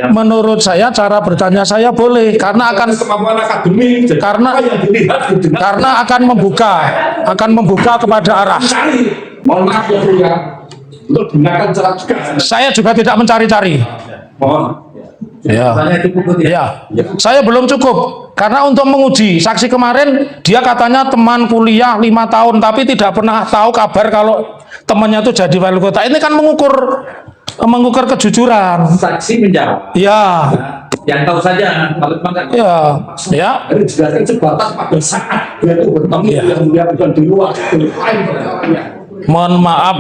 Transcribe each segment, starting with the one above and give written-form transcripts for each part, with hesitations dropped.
menurut saya cara bertanya saya boleh karena akan kemampuan akademik, karena akan membuka kepada arah. Mohon maaf ya Bu ya, untuk gunakan cara juga. Saya juga tidak mencari-cari. Mohon. Ya. Saya belum cukup karena untuk menguji saksi kemarin dia katanya teman kuliah 5 tahun tapi tidak pernah tahu kabar kalau temannya itu jadi wali kota. Ini kan mengukur kejujuran. Saksi menjawab. Ya. Yang tahu saja kalau Ya. Ini jelaskan sebatas pada saat dia itu bertemu yang dia bukan di luar. Mohon maaf,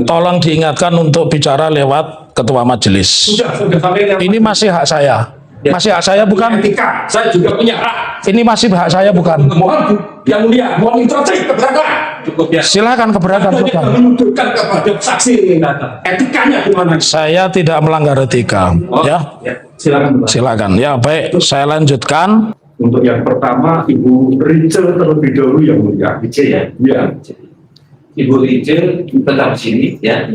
tolong diingatkan untuk bicara lewat ketua majelis. Sudah sampai Ini masih hak saya. Masih hak saya bukan? Etika, saya juga punya hak. Ini masih hak saya bukan? Mohon yang mulia, mohon instruksi keberatan. Cukup ya. Silakan keberatan. Menunjukkan kepada saksi ini etikanya gimana? Saya tidak melanggar etika. Ya. Silakan. Ya, baik. Saya lanjutkan. Untuk yang pertama, Ibu Rachel terlebih dahulu yang mulia. Rachel ya? Ya. Ibu Rachel tetap di sini ya.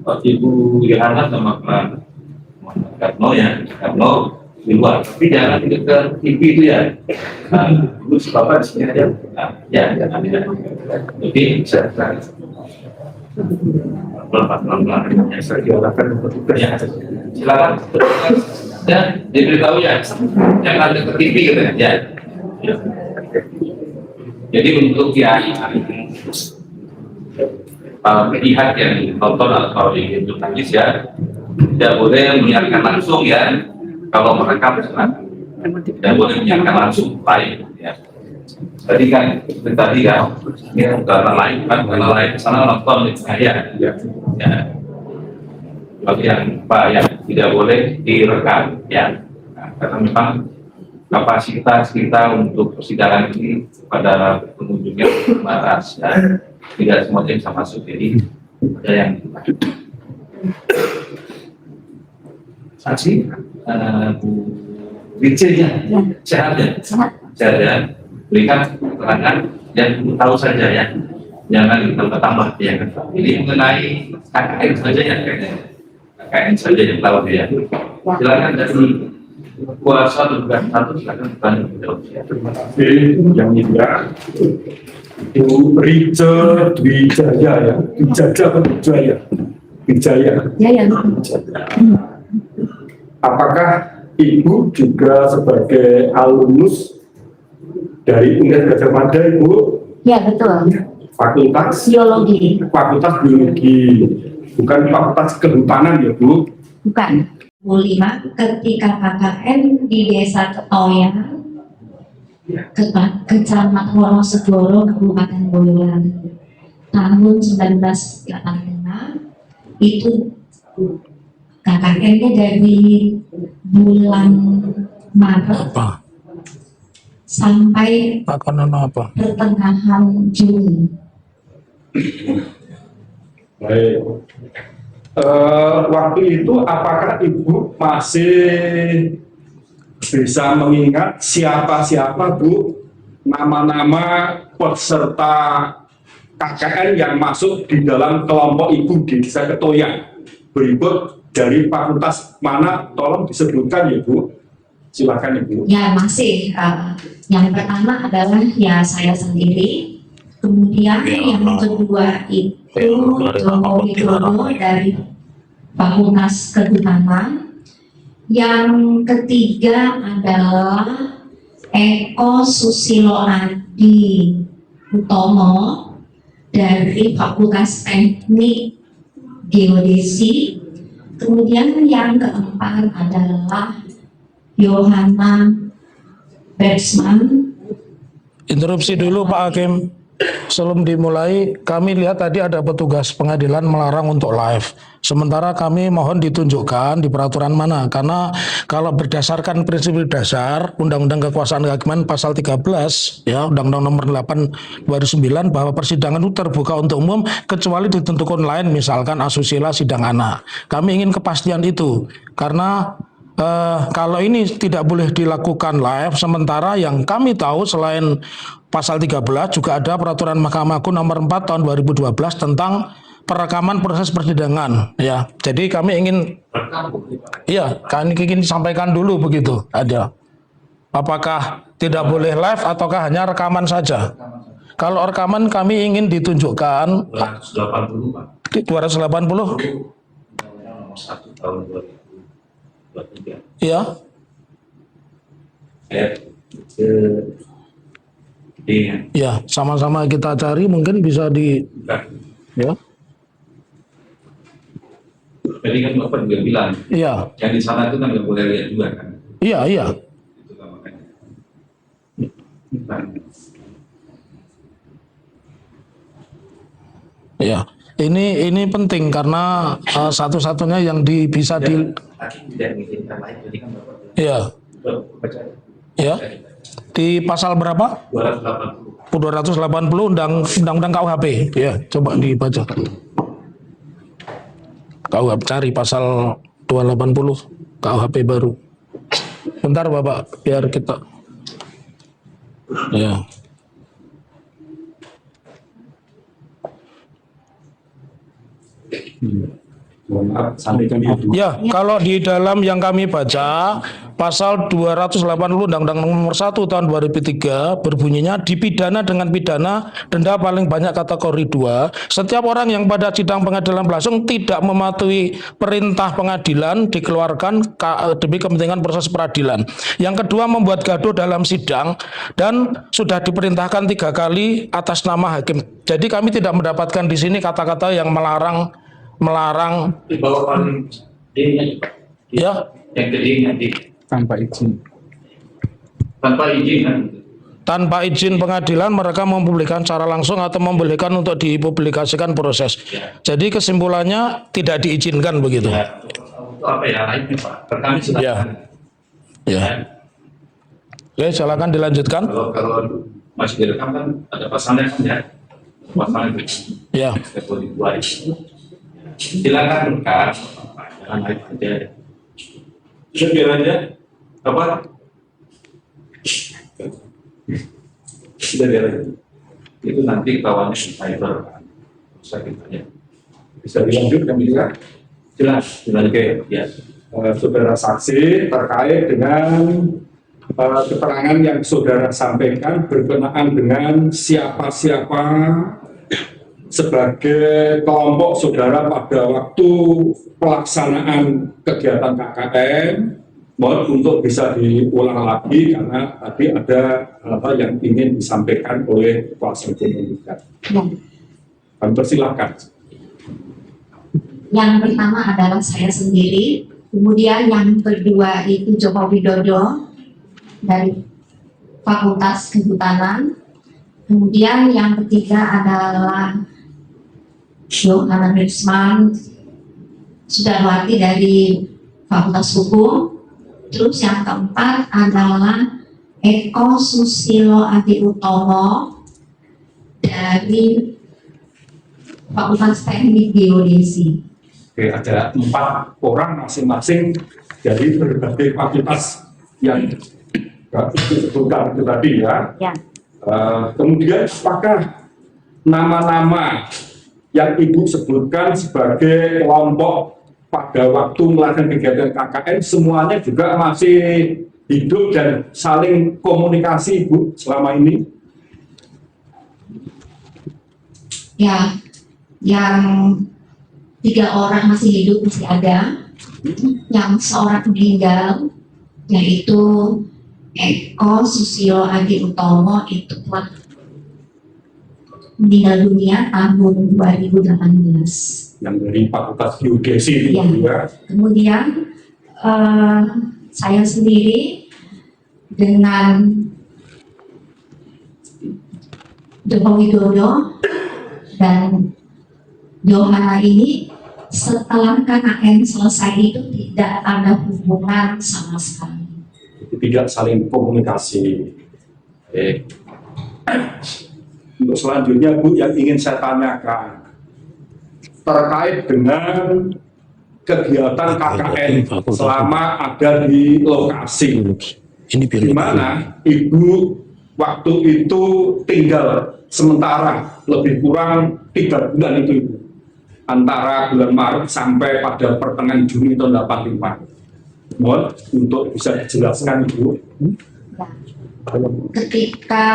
Ibu Yohana sama Pak Karno ya, Karno di luar. Tapi jangan ke TV itu ya. Ibu Bapak di sini aja. Ya. Jadi bisa pelan-pelan ya, saya silakan untuk ya. Silakan. Ya, diberitahu ya. Jangan ke TV gitu ya. Jadi untuk yang pihak yang nonton atau yang jurnalis ya tidak boleh menyiarkan langsung ya. Kalau merekam tidak boleh menyiarkan langsung live ya. Tadi kan ini karena lain sana nonton saya ya. Bagi yang yang tidak boleh direkam ya. Karena memang kapasitas kita untuk persidangan ini pada pengunjungnya terbatas ya. Tidak semuanya bisa masuk, jadi ada yang saksi Bu Rachel ya, sehat ya, berikan keterangan yang tahu saja ya, jangan ditambah ya. Ini mengenai KKN saja ya, KKN saja yang tahu ya. Silakan dari kuasa tugas satu silakan bertanya. Terima kasih yang mulia. Ibu Rachel Wijaya ya, Wijaya. Apakah Ibu juga sebagai alumnus dari Universitas Gadjah Mada, Ibu? Ya, betul. Fakultas Biologi. Fakultas Biologi, bukan Fakultas Kehutanan ya, Bu? Bukan. 5 ketika KKN di Desa Ketoyan, Kecamatan Wonosegoro, Kabupaten Boyolali, tahun 1985 itu KKN-nya dari bulan Maret sampai pertengahan Juni. Baik. Waktu itu apakah Ibu masih bisa mengingat siapa-siapa Bu nama-nama peserta KKN yang masuk di dalam kelompok Ibu di Desa Ketoyan? Berikut dari fakultas mana, tolong disebutkan ya Bu. Silakan Ibu. Ya masih. Yang pertama adalah ya saya sendiri. Kemudian yang kedua itu Jomo Widodo dari Fakultas Kehutanan. Yang ketiga adalah Eko Susilo Adi Utomo dari Fakultas Teknik Geodesi. Kemudian yang keempat adalah Yohana Bergsman. Interupsi dulu Pak Hakim. Sebelum dimulai, kami lihat tadi ada petugas pengadilan melarang untuk live. Sementara kami mohon ditunjukkan di peraturan mana. Karena kalau berdasarkan prinsip dasar Undang-Undang Kekuasaan Kehakiman pasal 13, ya Undang-Undang nomor 8 2009 bahwa persidangan itu terbuka untuk umum kecuali ditentukan lain, misalkan asusila sidang anak. Kami ingin kepastian itu. Karena kalau ini tidak boleh dilakukan live, sementara yang kami tahu selain pasal 13 juga ada peraturan Mahkamah Agung nomor 4 tahun 2012 tentang perekaman proses persidangan ya. Jadi kami ingin kami ingin sampaikan dulu begitu aja. Apakah tidak boleh live ataukah hanya rekaman saja? Kalau rekaman kami ingin ditunjukkan 280 Pak. 280 Nomor 1 tahun 2023. ya. Ya, sama-sama kita cari mungkin bisa di ya. Tadi kan Bapak juga bilang, Iya. yang di sana itu kan nggak boleh lihat juga kan. Iya, iya. Itu kan makanya. Ya. Ini penting karena satu-satunya yang bisa di Hakim tidak mengizinkan lain, jadi kan Bapak bilang, ya. baca Ya. Di pasal berapa? 280. 280 Undang-Undang KUHP. Ya, coba dibaca. KUHP, cari pasal 280 KUHP baru. Bentar Bapak, biar kita. Ya. Ya, kalau di dalam yang kami baca, pasal 280 Undang-Undang Nomor 1 Tahun 2003 berbunyinya dipidana dengan pidana denda paling banyak kategori 2. Setiap orang yang pada sidang pengadilan berlangsung tidak mematuhi perintah pengadilan dikeluarkan demi kepentingan proses peradilan. Yang kedua, membuat gaduh dalam sidang dan sudah diperintahkan 3 kali atas nama hakim. Jadi kami tidak mendapatkan di sini kata-kata yang melarang Di bawah paling D-nya, ya. yang kedingnya Tanpa izin. tanpa izin kan. Tanpa izin pengadilan mereka mempublikasikan secara langsung atau membolehkan untuk dipublikasikan proses. Jadi kesimpulannya tidak diizinkan begitu. Ya, untuk apa ya lainnya Pak? Kami sudah. Ya. Ya. Oke, silakan dilanjutkan. Kalau masih direkam kan ada pasalnya kan ya. Pasalnya itu. Ya. Kalau dibuat. Silakan rekam, jangan live aja. Bisa biar aja apa? Sudah biar aja. Itu nanti kawannya di cyber kan. Bisa kita ya. Bisa dilanjutkan bisa. Silakan. Oke, ya. Saudara saksi terkait dengan keterangan yang saudara sampaikan berkenaan dengan siapa-siapa sebagai kelompok saudara pada waktu pelaksanaan kegiatan KKN, mohon untuk bisa diulang lagi karena tadi ada hal yang ingin disampaikan oleh kuasa hukum penggugat. Kami persilahkan. Yang pertama adalah saya sendiri, kemudian yang kedua itu Joko Widodo dari Fakultas Kehutanan, kemudian yang ketiga adalah Yohana Risman Sudarwati dari Fakultas Hukum, terus yang keempat adalah Eko Susilo Adi Utomo dari Fakultas Teknik Geodesi. Oke, ada 4 orang masing-masing dari berbagai fakultas yang disebutkan itu tadi ya. Ya. Kemudian apakah nama-nama yang Ibu sebutkan sebagai kelompok pada waktu melakukan kegiatan KKN semuanya juga masih hidup dan saling komunikasi Ibu selama ini? Ya, yang 3 orang masih hidup, masih ada. Yang seorang meninggal, yaitu Eko Susilo Adi Utomo, itu telah meninggal dunia tahun 2018. Yang dari Fakultas Geodesi itu Ya. juga. Kemudian saya sendiri dengan Joko Widodo dan Yohana ini setelah KKN selesai itu tidak ada hubungan sama sekali. Tidak saling komunikasi. Untuk selanjutnya Bu, yang ingin saya tanyakan terkait dengan kegiatan KKN selama ada di lokasi, di mana Ibu waktu itu tinggal sementara lebih kurang 3 bulan itu Ibu. antara bulan Maret sampai pada pertengahan Juni tahun 85. Mohon untuk bisa dijelaskan Ibu. Ketika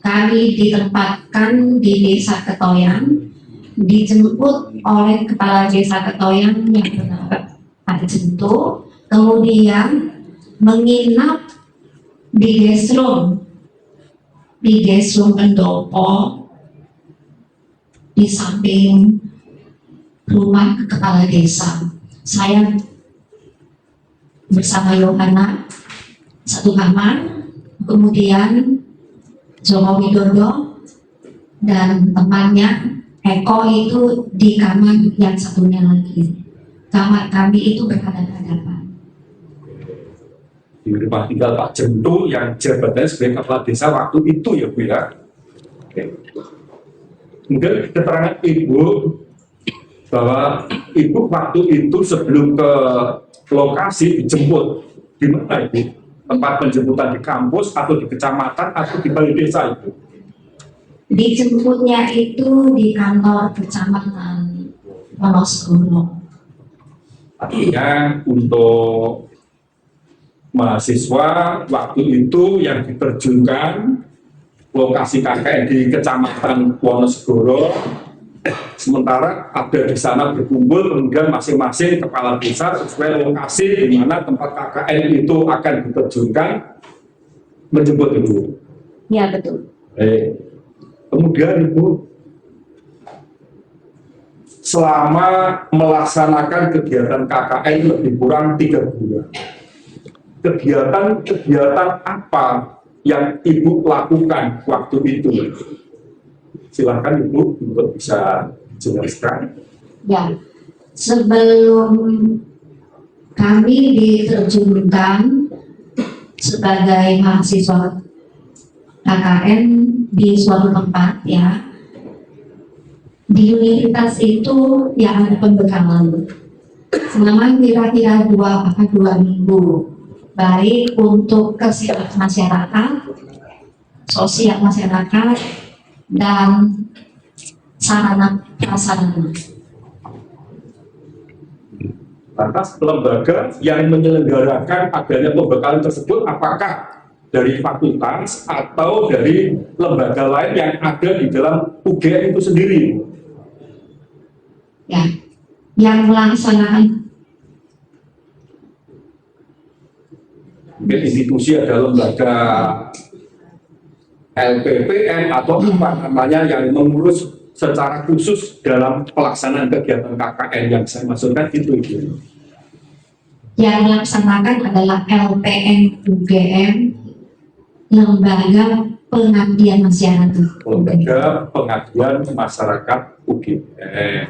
kami ditempatkan di Desa Ketoyang, dijemput oleh Kepala Desa Ketoyang yang bernama Pak Jento, kemudian menginap di Gesrum Pendopo di samping rumah Kepala Desa. Saya bersama Yohana satu kamar, kemudian Joko Widodo dan temannya Eko itu di kamar yang satunya lagi. Kamar kami itu berhadapan-hadapan. Di rumah tinggal Pak Jento yang jabatannya sebagai kepala desa waktu itu ya Bu ya. Oke. Mungkin keterangan Ibu bahwa Ibu waktu itu sebelum ke lokasi dijemput di mana Ibu? Tempat penjemputan di kampus atau di kecamatan atau di balai desa itu? Dijemputnya itu di kantor kecamatan Wonosegoro. Artinya untuk mahasiswa waktu itu yang diterjunkan lokasi KKN di kecamatan Wonosegoro, sementara ada di sana berkumpul, kemudian masing-masing kepala desa sesuai lokasi di mana tempat KKN itu akan diterjunkan menjemput Ibu. Ya betul. Kemudian Ibu selama melaksanakan kegiatan KKN lebih kurang 3 bulan. Kegiatan apa yang Ibu lakukan waktu itu? Silakan Ibu untuk bisa jelaskan. Ya, sebelum kami diterjunkan sebagai mahasiswa KKN di suatu tempat ya, di universitas itu ya ada pembekalan selama kira-kira 2 minggu, baik untuk kesehatan masyarakat, sosial masyarakat, dan sarana prasarana. Lantas lembaga yang menyelenggarakan adanya pembekalan tersebut apakah dari fakultas atau dari lembaga lain yang ada di dalam UGM itu sendiri? Ya, yang melaksanakan Mungkin institusi ada lembaga LPPM atau apa namanya yang mengurus secara khusus dalam pelaksanaan kegiatan KKN yang saya maksudkan itu. yang melaksanakan adalah LPM UGM, Lembaga Pengabdian Masyarakat. Lembaga Pengaduan Masyarakat UGM.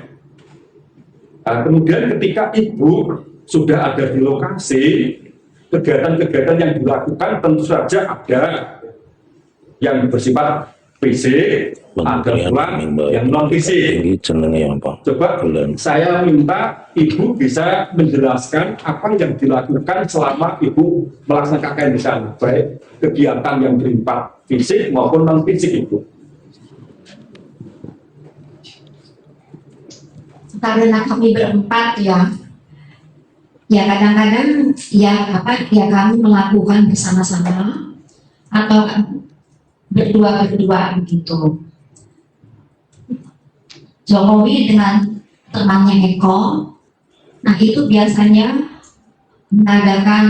Nah, kemudian ketika Ibu sudah ada di lokasi, kegiatan-kegiatan yang dilakukan tentu saja ada yang bersifat fisik, ada pula yang non fisik. Coba saya minta Ibu bisa menjelaskan apa yang dilakukan selama Ibu melaksanakan KKN di sana, baik kegiatan yang bersifat fisik maupun non fisik Ibu. Karena kami berempat ya kadang-kadang ya kami melakukan bersama-sama atau berdua begitu. Jokowi dengan temannya Eko, nah itu biasanya mengadakan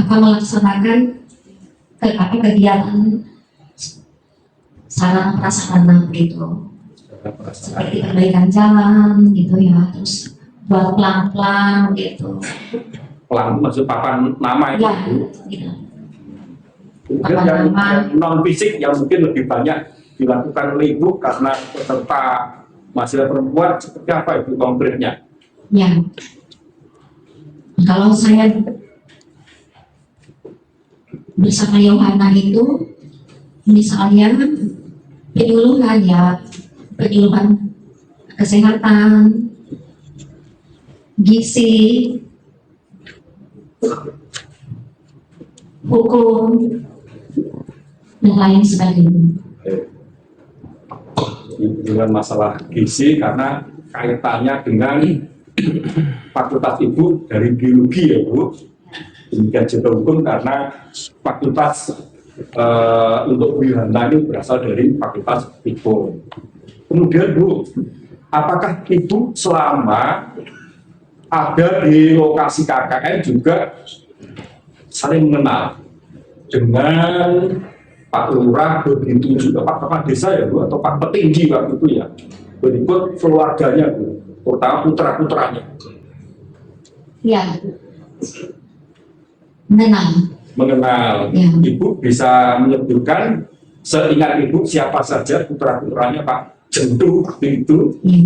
melaksanakan kegiatan sarana prasarana gitu, seperti perbaikan jalan gitu ya, terus buat pelan-pelan gitu. Pelan maksud papan nama itu. Ya, gitu. Mungkin yang non fisik yang mungkin lebih banyak dilakukan oleh Ibu karena peserta mahasiswa perempuan seperti apa Ibu konkretnya? Ya, kalau saya bersama Yohana itu misalnya penyuluhan kesehatan, gizi, hukum, dan lain sebagainya. dengan masalah gizi karena kaitannya dengan fakultas ibu dari biologi ya Bu. Demikian juga hukum karena fakultas untuk Wihana ini berasal dari fakultas ibu. Kemudian Bu, apakah ibu selama ada di lokasi KKN juga saling mengenal dengan Pak Lurah, begitu juga Pak Kepala Desa ya Bu, atau Pak Petinggi waktu itu ya, berikut keluarganya Bu, terutama putra-putranya. Ya, mengenal. Ya. Ya. Ibu bisa menyebutkan seingat Ibu siapa saja putra-putranya Pak Jentu waktu itu? Ya.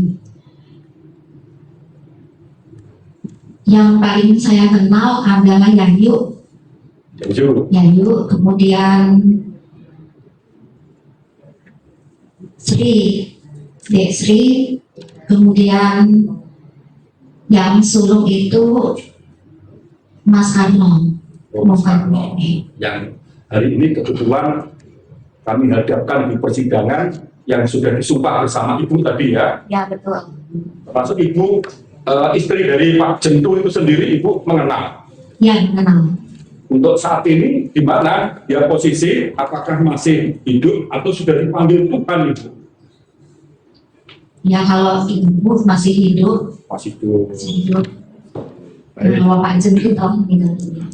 Yang paling saya kenal adalah Yayu, kemudian Dek Sri, kemudian yang sulung itu Mas Harno. Yang hari ini kebetulan kami hadapkan di persidangan yang sudah disumpah bersama Ibu tadi ya. Ya, betul. Termasuk Ibu istri dari Pak Jentu itu sendiri Ibu mengenal. Ya, mengenal. Untuk saat ini di mana dia posisi, apakah masih hidup atau sudah dipanggil Tuhan Ibu? Ya, kalau ibu masih hidup. Masih hidup. Baik. Kalau Pak Jentu tahu meninggal dunia.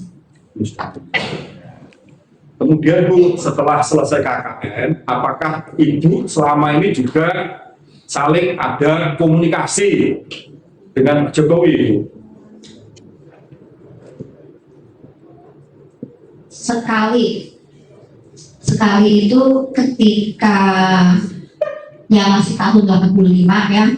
Kemudian Bu, setelah selesai KKN, apakah Ibu selama ini juga saling ada komunikasi dengan Pak Jokowi Ibu? Sekali itu ketika ya masih tahun 85 ya,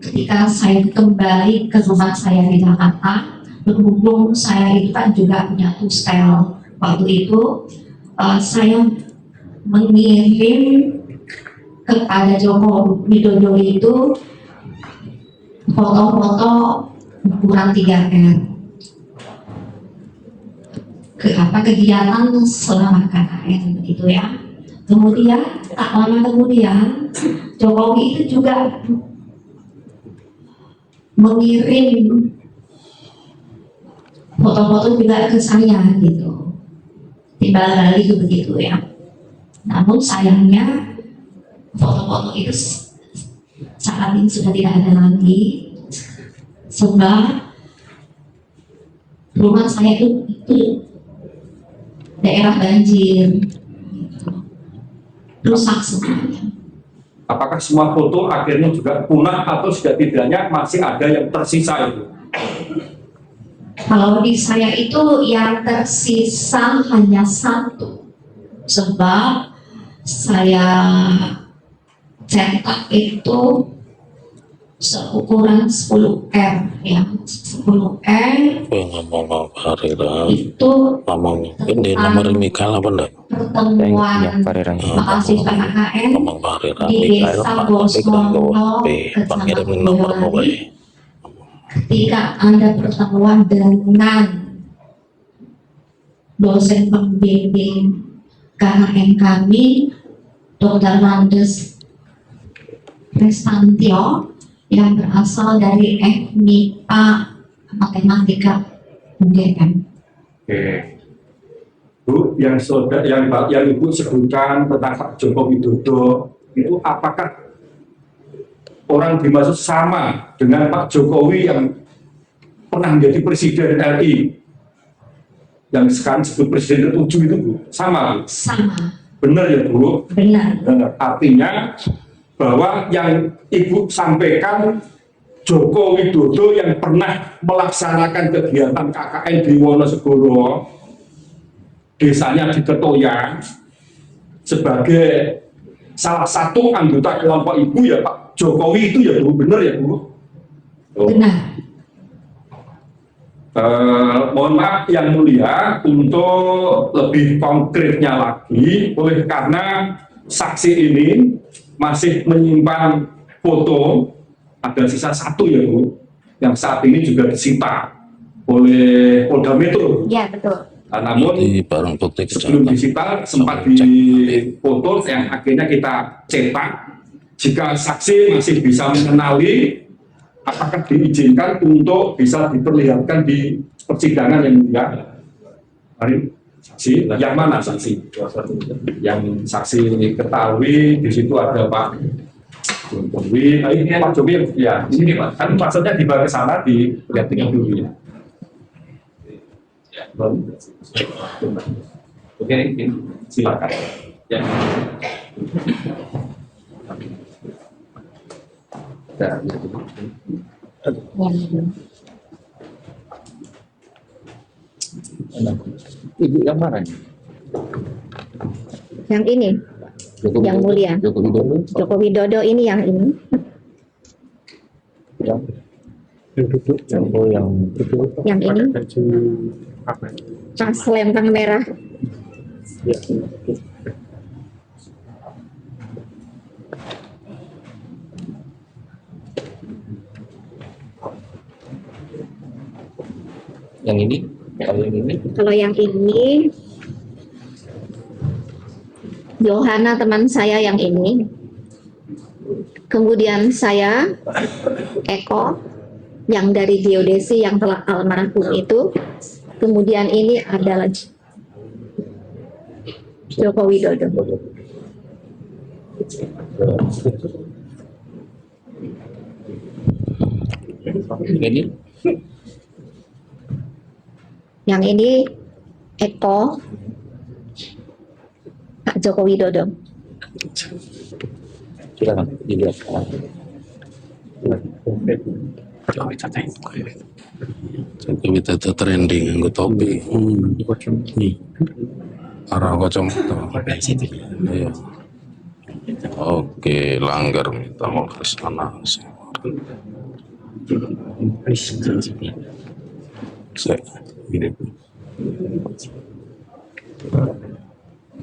ketika saya kembali ke rumah saya di Jakarta, berhubung saya itu kan juga punya hostel waktu itu, saya mengirim kepada Joko Widodo itu foto-foto ukuran 3R kegiatan selama KKN begitu ya. Kemudian tak lama kemudian Jokowi itu juga mengirim foto-foto juga ke saya gitu, timbal balik begitu ya. Namun sayangnya foto-foto itu saat ini sudah tidak ada lagi, sebab rumah saya itu daerah banjir, rusak semuanya. Apakah semua foto akhirnya juga punah atau setidaknya masih ada yang tersisa itu? Kalau di saya itu yang tersisa hanya satu, sebab saya cetak itu seukuran 10R ya, 10R ngomong hari lah itu ngomong ini nomor Mikael apa enggak pertemuan mahasiswa KKN ngomong hari lah di Mikael Desa Pak Bosmono, pangkirim nomor Boyolali. Ketika Anda pertemuan dengan dosen pembimbing KKN kami, Dr. Landes Prestantio, yang berasal dari FMIPA Matematika UGM. Oke. Bu, yang Ibu sebutkan tentang Pak Joko Widodo itu apakah orang dimaksud sama dengan Pak Jokowi yang pernah menjadi Presiden RI yang sekarang disebut Presiden ke-7 itu Bu? Sama Bu? Sama. Benar ya Bu? Benar. Artinya bahwa yang Ibu sampaikan Joko Widodo yang pernah melaksanakan kegiatan KKN di Wonosegoro, desanya di Ketoyan, sebagai salah satu anggota kelompok Ibu ya Pak Jokowi itu ya Bu, benar ya Bu? Benar. Mohon maaf yang mulia, untuk lebih konkretnya lagi, oleh karena saksi ini masih menyimpan foto, ada sisa satu ya Bu, yang saat ini juga disita oleh Polda Metro. Ya, betul. Namun di barang bukti sebelum disita sempat difoto yang akhirnya kita cetak jika saksi masih bisa mengenali, apakah diizinkan untuk bisa diperlihatkan di persidangan yang mulia? Mari, saksi, yang mana saksi? Yang saksi ketahui di situ ada Pak Jokowi, ini Pak Jokowi, ya, ini Pak, kan maksudnya dibawa ke sana dilihat dulu ya. Oke, Silakan. ya. Ibu yang mana? Yang ini, yang mulia. Joko Widodo. Joko Widodo ini yang ini. Yang Yang ini. Pas selempang merah. yang ini, kalau yang ini, Kalau yang ini, Yohana teman saya yang ini. Kemudian saya, Eko, yang dari geodesi yang telah almarhum itu. Kemudian ini adalah Joko Widodo. ini, Yang ini Eko, Pak Joko Widodo. silakan dilihat. Jokowi Widodo trending nganggo topi. Nih. Arah kacamata. Iya. Oke, langgar kita mau ke sana.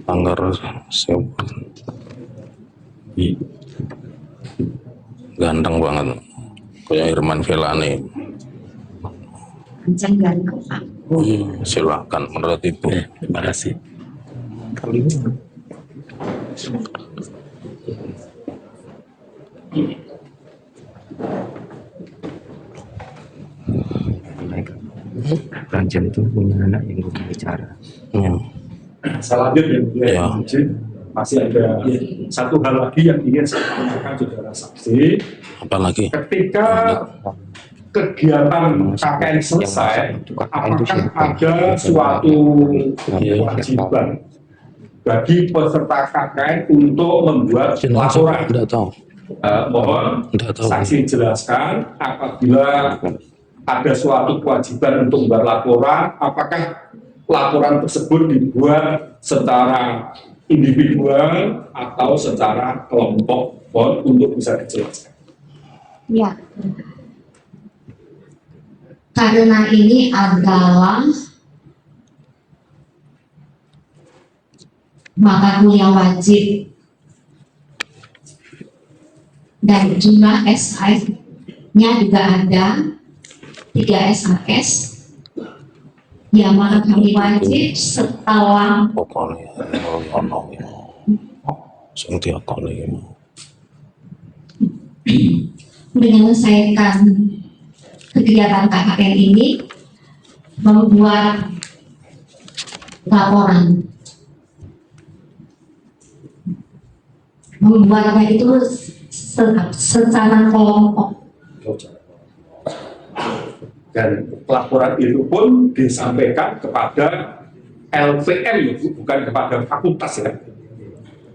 Langgar siapa? Ganteng banget, kayak Irman Velani. Kencang ganteng Pak. Silakan menurut Ibu. Terima kasih. Rancam itu punya anak yang belum bicara. Saya lanjut ya, Ya. masih ada satu hal lagi yang ingin saya tanyakan saudara saksi. Apalagi? Ketika kegiatan KKN selesai, apakah ada suatu kewajiban bagi peserta KKN untuk membuat laporan? Tidak tahu. Mohon Tidak tahu. saksi jelaskan apabila ada suatu kewajiban untuk membuat laporan, apakah laporan tersebut dibuat secara individual atau secara kelompok? Mohon untuk bisa dijelaskan. Ya. Karena ini adalah mata kuliah wajib dan jumlah SI-nya juga ada 3 SHS yang mata kuliah wajib setelah Pokoknya ono sing diakoni menyelesaikan kegiatan KKN ini membuat laporan, membuatnya itu secara kelompok. Dan laporan itu pun disampaikan kepada LPM, ya, Bu, bukan kepada fakultas ya.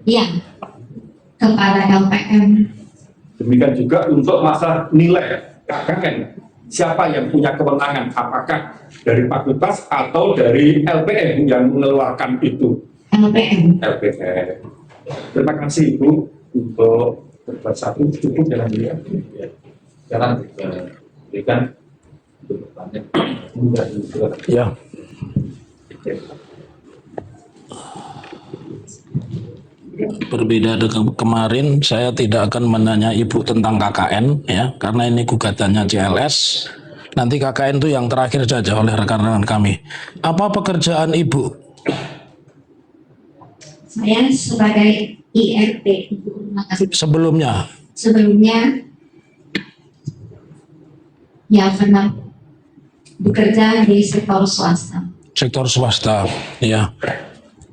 Ya, kepada LPM. Demikian juga untuk masalah nilai KKN, siapa yang punya kewenangan, apakah dari fakultas atau dari LPM yang mengeluarkan itu? LPM. LPM. Terima kasih Ibu untuk berbuat satu cukup jalan dia. Sekarang kita berikan untuk bertanya. ya. Berbeda dengan kemarin, saya tidak akan menanya Ibu tentang KKN ya, karena ini gugatannya CLS. Nanti KKN itu yang terakhir saja oleh rekan-rekan kami. Apa pekerjaan Ibu? Saya sebagai IRT Ibu Rumah Kasih. Sebelumnya, Sebelumnya ya pernah bekerja di sektor swasta. sektor swasta, ya.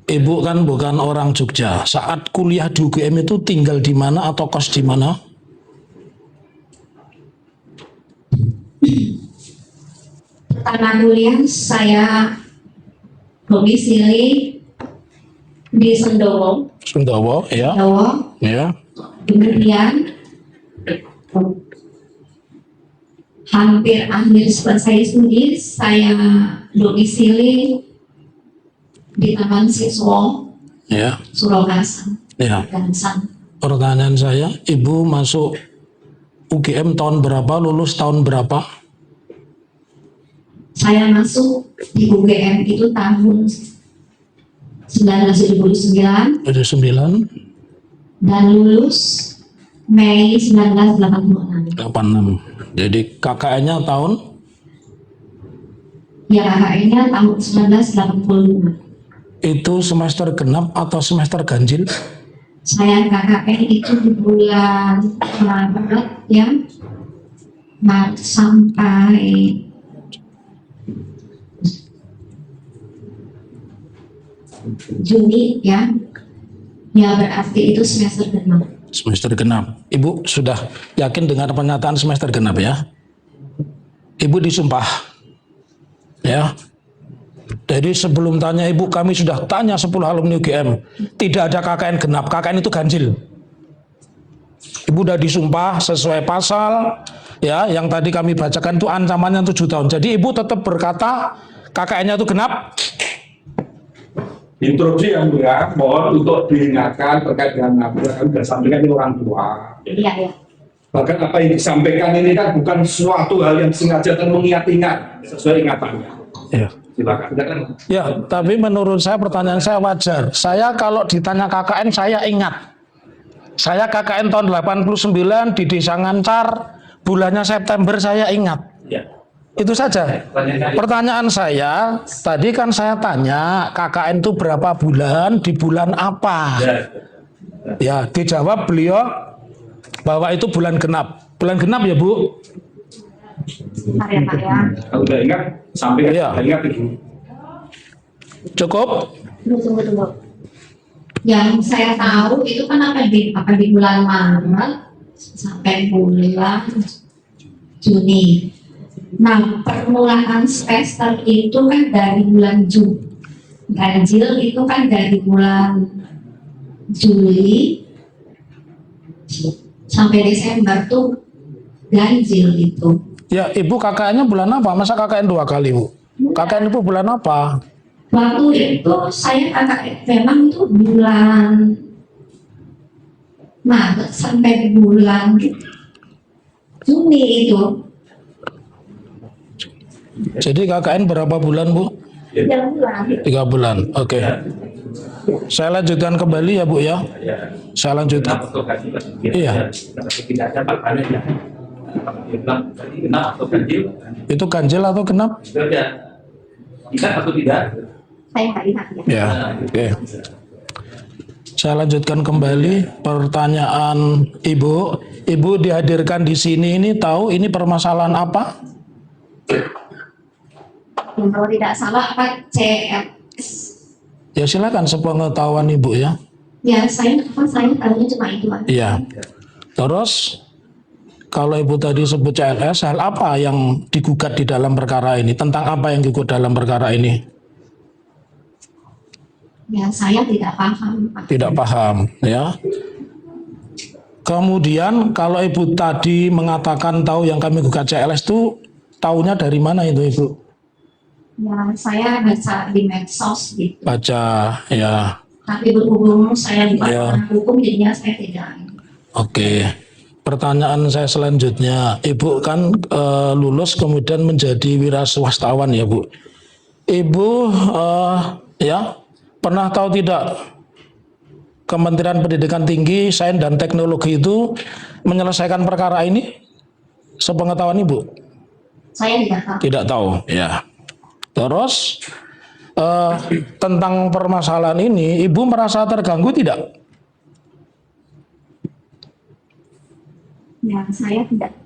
Ibu kan bukan orang Jogja. Saat kuliah di UGM itu tinggal di mana atau kos di mana? Pertama kuliah saya domisili di Sendowo, Sundawa, ya, Jawa. ya. Kemudian hampir akhir selesai studi saya domisili di Taman Siswa Ya, Surakarta ya. dan San. Pertanyaan saya, Ibu masuk UGM tahun berapa, lulus tahun berapa? Saya masuk di UGM itu tahun 1979 Ada 9, dan lulus Mei 1986. 86. Jadi KKN-nya tahun Ya KKN-nya tahun 1985. itu semester genap atau semester ganjil? Saya KKN itu di bulan Maret ya, Maret sampai Juni ya, ya berarti itu semester genap. Semester genap. Ibu sudah yakin dengan pernyataan semester genap ya? Ibu disumpah. Ya. Jadi sebelum tanya Ibu, kami sudah tanya 10 alumni UGM. Tidak ada KKN genap, KKN itu ganjil. Ibu sudah disumpah sesuai pasal ya yang tadi kami bacakan itu ancamannya 7 tahun. Jadi Ibu tetap berkata KKN-nya itu genap. Interupsi yang mulia, mohon untuk diingatkan terkait dengan apa yang sudah sampaikan ini orang tua. Iya ya. Bahkan apa yang disampaikan ini kan bukan suatu hal yang sengaja dan mengingat-ingat sesuai ingatannya. Ya. Silakan. Ya, tapi menurut saya pertanyaan saya wajar. Saya kalau ditanya KKN saya ingat. Saya KKN tahun 89 di Desa Ngancar, bulannya September saya ingat. Ya. Itu saja. Pertanyaan saya, tadi kan saya tanya KKN itu berapa bulan, di bulan apa? Ya, dijawab beliau bahwa itu bulan genap. Bulan genap ya Bu? Bentar ya Pak ya. Kalau udah ingat, sampaikan. Iya. Udah ingat itu. Cukup? Tunggu. Yang saya tahu itu kan apa di bulan Maret sampai bulan Juni. Nah, permulaan semester itu kan dari bulan Juni. Ganjil itu kan dari bulan Juli sampai Desember tuh ganjil itu. Ya, Ibu KKN-nya bulan apa? Masa KKN 2 kali Bu? KKN itu bulan apa? Waktu itu saya KKN memang itu bulan Maret sampai bulan Juni itu. Jadi KKN berapa bulan Bu? 3 bulan. 3 bulan, oke. Saya lanjutkan kembali ya Bu ya. Saya lanjutkan. Iya. Tidak ada pakannya ya. Dia bilang tadi genap atau ganjil? Itu ganjil atau genap? Tidak. Ingat atau tidak? Saya nggak ingat ya. Ya, oke. Saya lanjutkan kembali pertanyaan Ibu. Ibu dihadirkan di sini ini tahu ini permasalahan apa? Kalau tidak salah apa CLS. Ya silakan sepengetahuan Ibu ya. Ya saya tahunya cuma itu aja. Iya. Terus kalau Ibu tadi sebut CLS, hal apa yang digugat di dalam perkara ini? Tentang apa yang digugat dalam perkara ini? Ya saya tidak paham Pak. Tidak paham ya. Kemudian kalau Ibu tadi mengatakan tahu yang kami gugat CLS itu tahunya dari mana itu Ibu? Ya saya baca di medsos gitu. Baca ya. Tapi berhubung saya di Ya. hukum jadinya saya tidak. Oke. Pertanyaan saya selanjutnya, Ibu kan lulus kemudian menjadi wira swastawan ya Bu. Ibu ya pernah tahu tidak Kementerian Pendidikan Tinggi, Sains dan Teknologi itu menyelesaikan perkara ini? Sepengetahuan Ibu? Saya tidak tahu. Tidak tahu, ya. Terus tentang permasalahan ini, Ibu merasa terganggu tidak? Ya, saya tidak.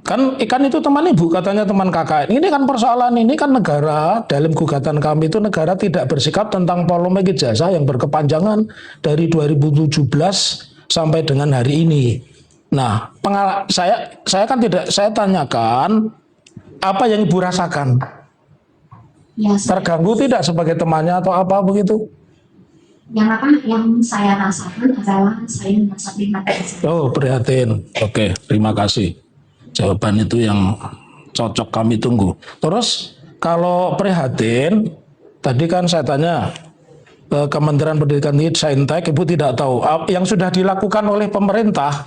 Kan ikan itu teman ibu, katanya teman kakak. Ini kan persoalan ini kan negara, dalam gugatan kami itu negara tidak bersikap tentang polemik ijazah yang berkepanjangan dari 2017 sampai dengan hari ini. Nah, saya kan tidak, saya tanyakan apa yang ibu rasakan. Ya, saya, Terganggu tidak sebagai temannya atau apa begitu? yang saya rasakan adalah saya merasa prihatin. Oh, prihatin. Oke, terima kasih. Jawaban itu yang cocok kami tunggu. Terus kalau prihatin, tadi kan saya tanya Kementerian Pendidikan Tinggi Saintek, ibu tidak tahu yang sudah dilakukan oleh pemerintah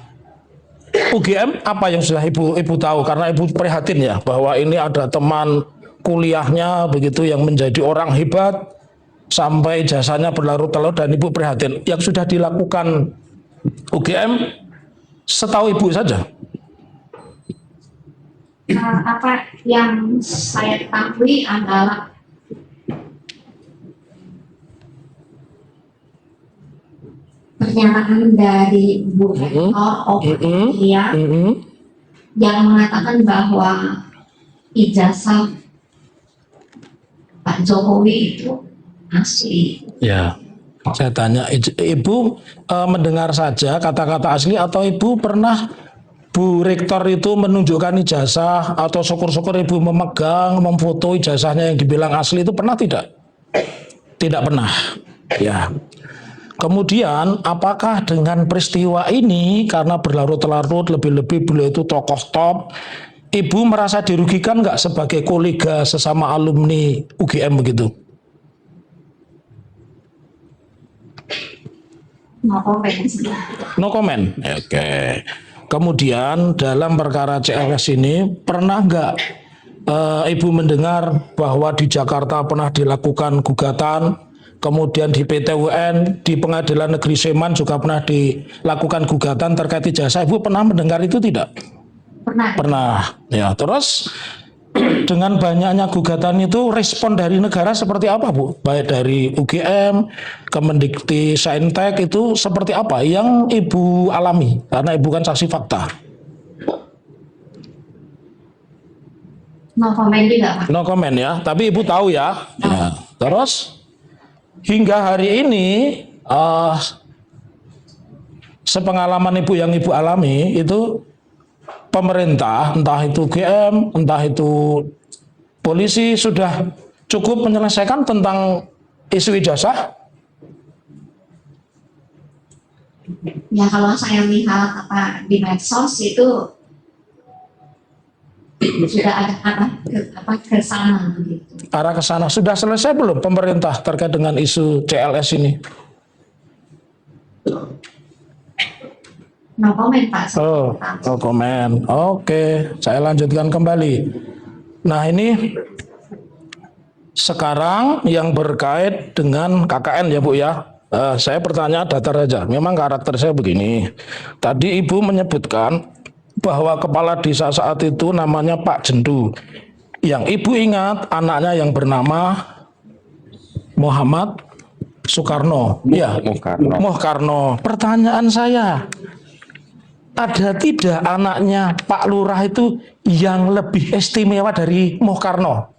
UGM apa yang sudah ibu tahu, karena ibu prihatin ya bahwa ini ada teman kuliahnya begitu yang menjadi orang hebat sampai jasanya berlarut-larut dan ibu prihatin. Yang sudah dilakukan UGM setahu ibu saja. Apa yang saya ketahui adalah pernyataan dari Bu Rektor ya, yang mengatakan bahwa ijazah Pak Jokowi itu asli. Ya, saya tanya, ibu mendengar saja kata-kata asli atau ibu pernah Bu Rektor itu menunjukkan ijazah atau syukur-syukur ibu memegang, memfoto ijazahnya yang dibilang asli itu pernah tidak? Tidak pernah. Ya. Kemudian apakah dengan peristiwa ini karena berlarut-larut lebih-lebih beliau itu tokoh top, ibu merasa dirugikan nggak sebagai kolega sesama alumni UGM begitu? No comment. No comment. Oke. Kemudian dalam perkara CLS ini pernah nggak ibu mendengar bahwa di Jakarta pernah dilakukan gugatan, kemudian di PT UN, di Pengadilan Negeri Sleman juga pernah dilakukan gugatan terkait ijazah. Ibu pernah mendengar itu tidak? Pernah. Pernah. Ya, terus dengan banyaknya gugatan itu respon dari negara seperti apa, Bu? Baik dari UGM, Kemendikti Saintek itu seperti apa yang ibu alami? Karena ibu kan saksi fakta. No comment juga, Pak. No comment ya, tapi ibu tahu ya. Ya. Terus hingga hari ini sepengalaman ibu yang ibu alami itu pemerintah, entah itu UGM, entah itu polisi sudah cukup menyelesaikan tentang isu ijazah? Ya kalau saya lihat apa di medsos itu sudah ada ke sana begitu. Arah ke sana sudah selesai belum pemerintah terkait dengan isu CLS ini? No comment, Pak. Oh, no comment. Oke, saya lanjutkan kembali. Nah, ini sekarang yang berkait dengan KKN ya, Bu ya. Saya bertanya datar saja. Memang karakter saya begini. Tadi Ibu menyebutkan bahwa kepala desa saat itu namanya Pak Jendu. Yang Ibu ingat anaknya yang bernama Muhammad Soekarno. Iya, Moh-Karno. Pertanyaan saya, ada tidak anaknya Pak Lurah itu yang lebih istimewa dari Moh-Karno?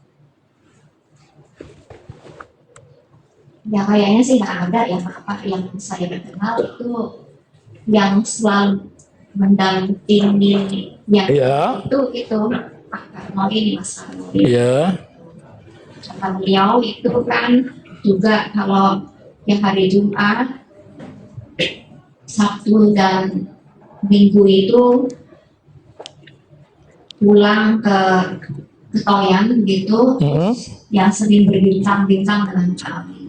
Ya kayaknya sih nggak ada ya, apa yang saya kenal itu yang selalu mendampingi yang Iya. itu Pak Karno ini, Mas Karno. Iya. Kata beliau itu kan juga kalau yang hari Jumat, Sabtu dan Minggu itu pulang ke Ketoyan gitu, yang sering berbincang-bincang dengan kami.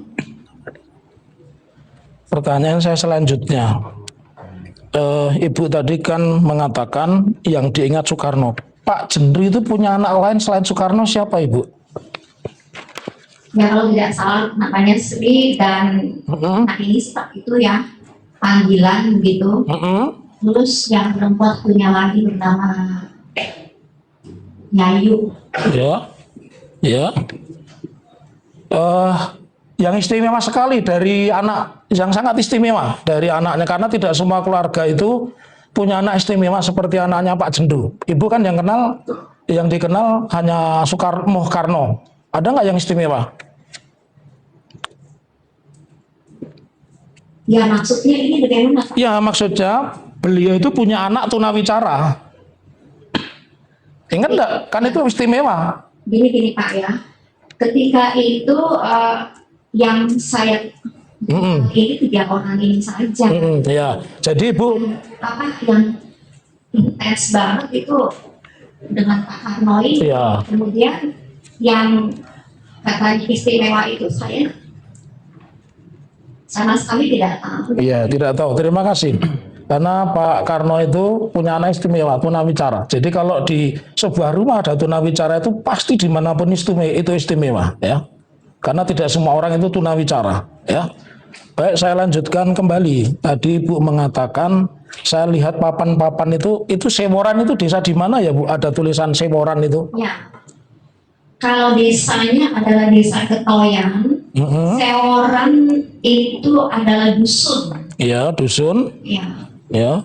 Pertanyaan saya selanjutnya, Ibu tadi kan mengatakan yang diingat Soekarno. Pak Jendu itu punya anak lain selain Soekarno siapa, Ibu? Ya kalau tidak salah namanya Sri dan anak ini seperti itu ya panggilan gitu. Terus yang perempuan punya lagi bernama Yayu. Ya, ya. Yang istimewa sekali dari anak, yang sangat istimewa dari anaknya, karena tidak semua keluarga itu punya anak istimewa seperti anaknya Pak Jendu. Ibu kan yang dikenal hanya Soekarno Karno. Ada nggak yang istimewa? Ya maksudnya ini bagaimana Pak? Ya maksudnya beliau itu punya anak tunawicara. Ingat nggak? Kan itu istimewa. Gini Pak ya, ketika itu yang saya ini 3 orang ini saja. Ya, jadi Ibu, Apa yang intens banget itu dengan Pak Karno ini. ya, Kemudian yang katanya istimewa itu saya sama sekali tidak tahu. iya tidak tahu. Terima kasih. Karena Pak Karno itu punya anak istimewa, tunawicara. Jadi kalau di sebuah rumah ada tunawicara itu pasti dimanapun itu istimewa, ya. Karena tidak semua orang itu tunawicara, ya. Baik, saya lanjutkan kembali. Tadi Ibu mengatakan saya lihat papan-papan itu Seworan itu desa di mana ya Bu? Ada tulisan Seworan itu. Ya, kalau desanya adalah desa Ketoyan, Seworan itu adalah dusun. Iya, dusun. Ya, Ya.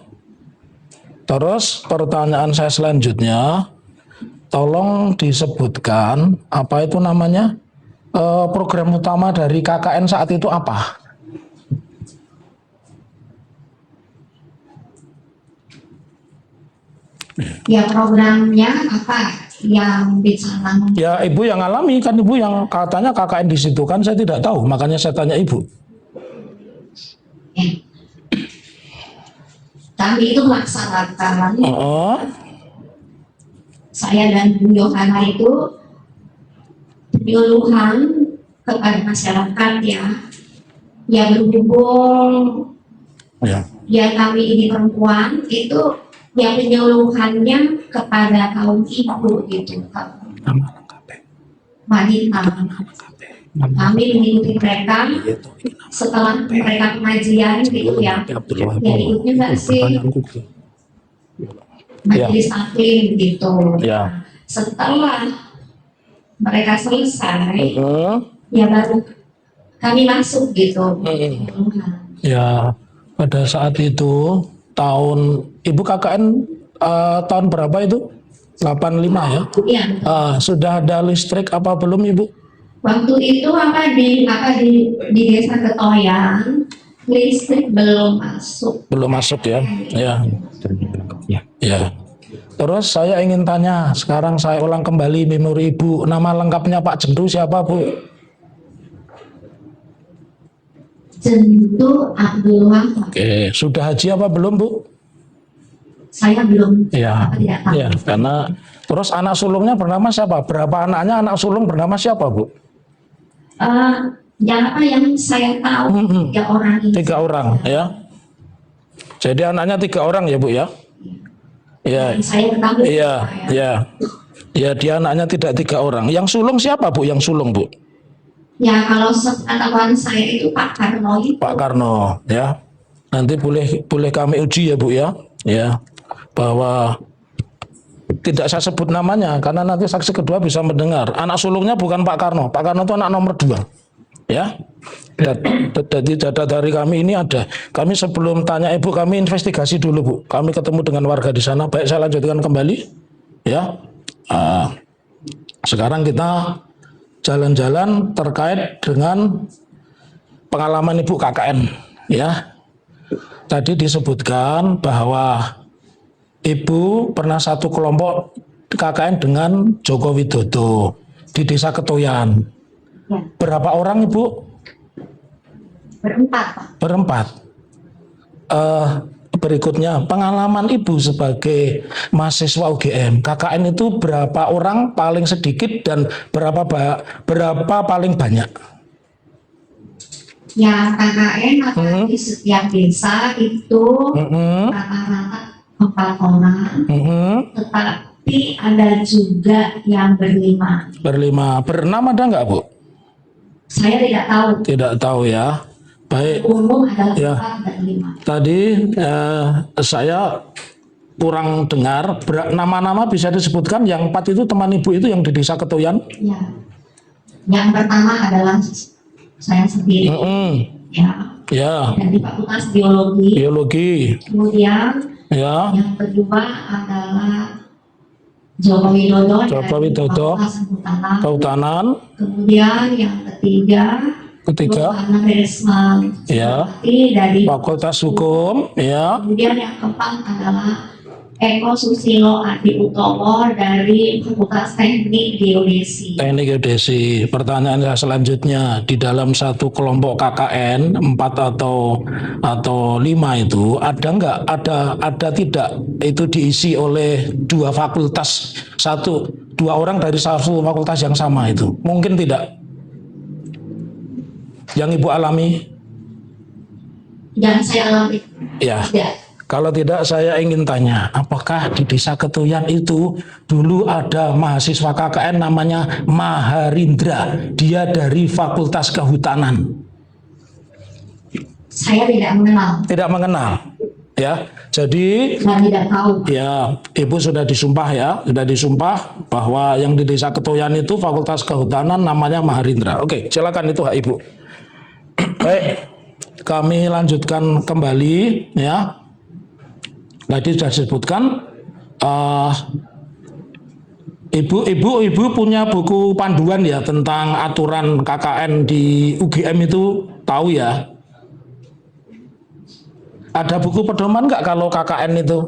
Terus pertanyaan saya selanjutnya, tolong disebutkan apa itu namanya program utama dari KKN saat itu apa? ya programnya apa yang bisa Ya Ibu yang alami kan, Ibu yang katanya KKN di situ kan, saya tidak tahu, makanya saya tanya Ibu. kami itu melaksanakan. Oh, Saya dan Bu Yohana itu penyuluhan kepada masyarakat ya berhubung ya. ya kami ini perempuan itu ya penyuluhannya kepada kaum ibu gitu, Nama lengkapnya. wanita. Kami mengikuti mereka setelah mereka pengajian gitu ya ikutnya nggak sih majelis taklim gitu. Ya. Setelah mereka selesai ya baru kami masuk gitu. Ya, pada saat itu tahun Ibu KKN tahun berapa itu? 85 ya? Iya. Sudah ada listrik apa belum Ibu? Waktu itu di desa Ketoyan listrik belum masuk. Belum masuk ya? Ya. Ya. Ya. Terus saya ingin tanya, sekarang saya ulang kembali memori Ibu, nama lengkapnya Pak Jendu siapa Bu? Jendu Abdullah. Oke, sudah haji apa belum Bu? Saya belum. Ya, Tidak tahu. ya, karena terus anak sulungnya bernama siapa? Berapa anaknya anak sulung bernama siapa Bu? Yang saya tahu 3 orang ini. 3 orang ya. Jadi anaknya 3 orang ya Bu ya? Ya, Saya ketahui. iya, ya. Ya dia anaknya tidak 3 orang. Yang sulung siapa Bu? Yang sulung Bu? Ya kalau sepengetahuan saya itu Pak Karno itu. Pak Karno ya. Nanti boleh kami uji ya Bu ya. Ya. Bahwa tidak saya sebut namanya karena nanti saksi kedua bisa mendengar. Anak sulungnya bukan Pak Karno. Pak Karno itu anak nomor 2. Ya. Jadi data dari kami ini ada. Kami sebelum tanya Ibu kami investigasi dulu Bu. Kami ketemu dengan warga di sana. Baik, saya lanjutkan kembali. Ya. Sekarang kita jalan-jalan terkait dengan pengalaman Ibu KKN. Ya. Tadi disebutkan bahwa Ibu pernah satu kelompok KKN dengan Joko Widodo di Desa Ketoyan. Ya, Berapa orang Ibu? berempat Pak. Berempat. Berikutnya pengalaman Ibu sebagai mahasiswa UGM. KKN itu berapa orang paling sedikit dan berapa paling banyak? Ya KKN atau di setiap desa itu rata-rata 4 orang. Tetapi ada juga yang berlima. Bernama ada nggak Bu? Saya tidak tahu. Tidak tahu ya. Baik. Umum adalah Ya. 4 dan 5. Tadi saya kurang dengar nama-nama bisa disebutkan. Yang 4 itu teman Ibu itu yang di Desa Ketoyan. Ya. Yang pertama adalah saya sendiri. Ya. Ya. Dari Fakultas Biologi. Biologi. Kemudian Ya, Yang kedua adalah Joko Widodo Joko dari Widodo, Fakultas Kehutanan. Kehutanan. Kemudian yang ketiga Ketiga, Luhana Resma ya, dari Fakultas Hukum, ya. Kemudian yang keempat adalah Eko Susilo Adi Utomo dari Fakultas Teknik Geodesi. Teknik geodesi. Pertanyaan saya selanjutnya, di dalam satu kelompok KKN 4 atau 5 itu ada nggak, ada tidak itu diisi oleh dua fakultas, dua orang dari satu fakultas yang sama itu? Mungkin tidak. Yang Ibu alami? Yang saya alami Ya. tidak. Kalau tidak, saya ingin tanya, apakah di Desa Ketuyan itu dulu ada mahasiswa KKN namanya Maharindra, dia dari Fakultas Kehutanan? Saya tidak mengenal Tidak mengenal, ya. Jadi, dan tidak tahu. ya, Ibu sudah disumpah ya, sudah disumpah bahwa yang di Desa Ketuyan itu Fakultas Kehutanan namanya Maharindra. Oke, silakan, itu hak Ibu. Baik, kami lanjutkan kembali ya. Tadi sudah disebutkan, ibu punya buku panduan ya tentang aturan KKN di UGM itu, tahu ya? Ada buku pedoman nggak kalau KKN itu?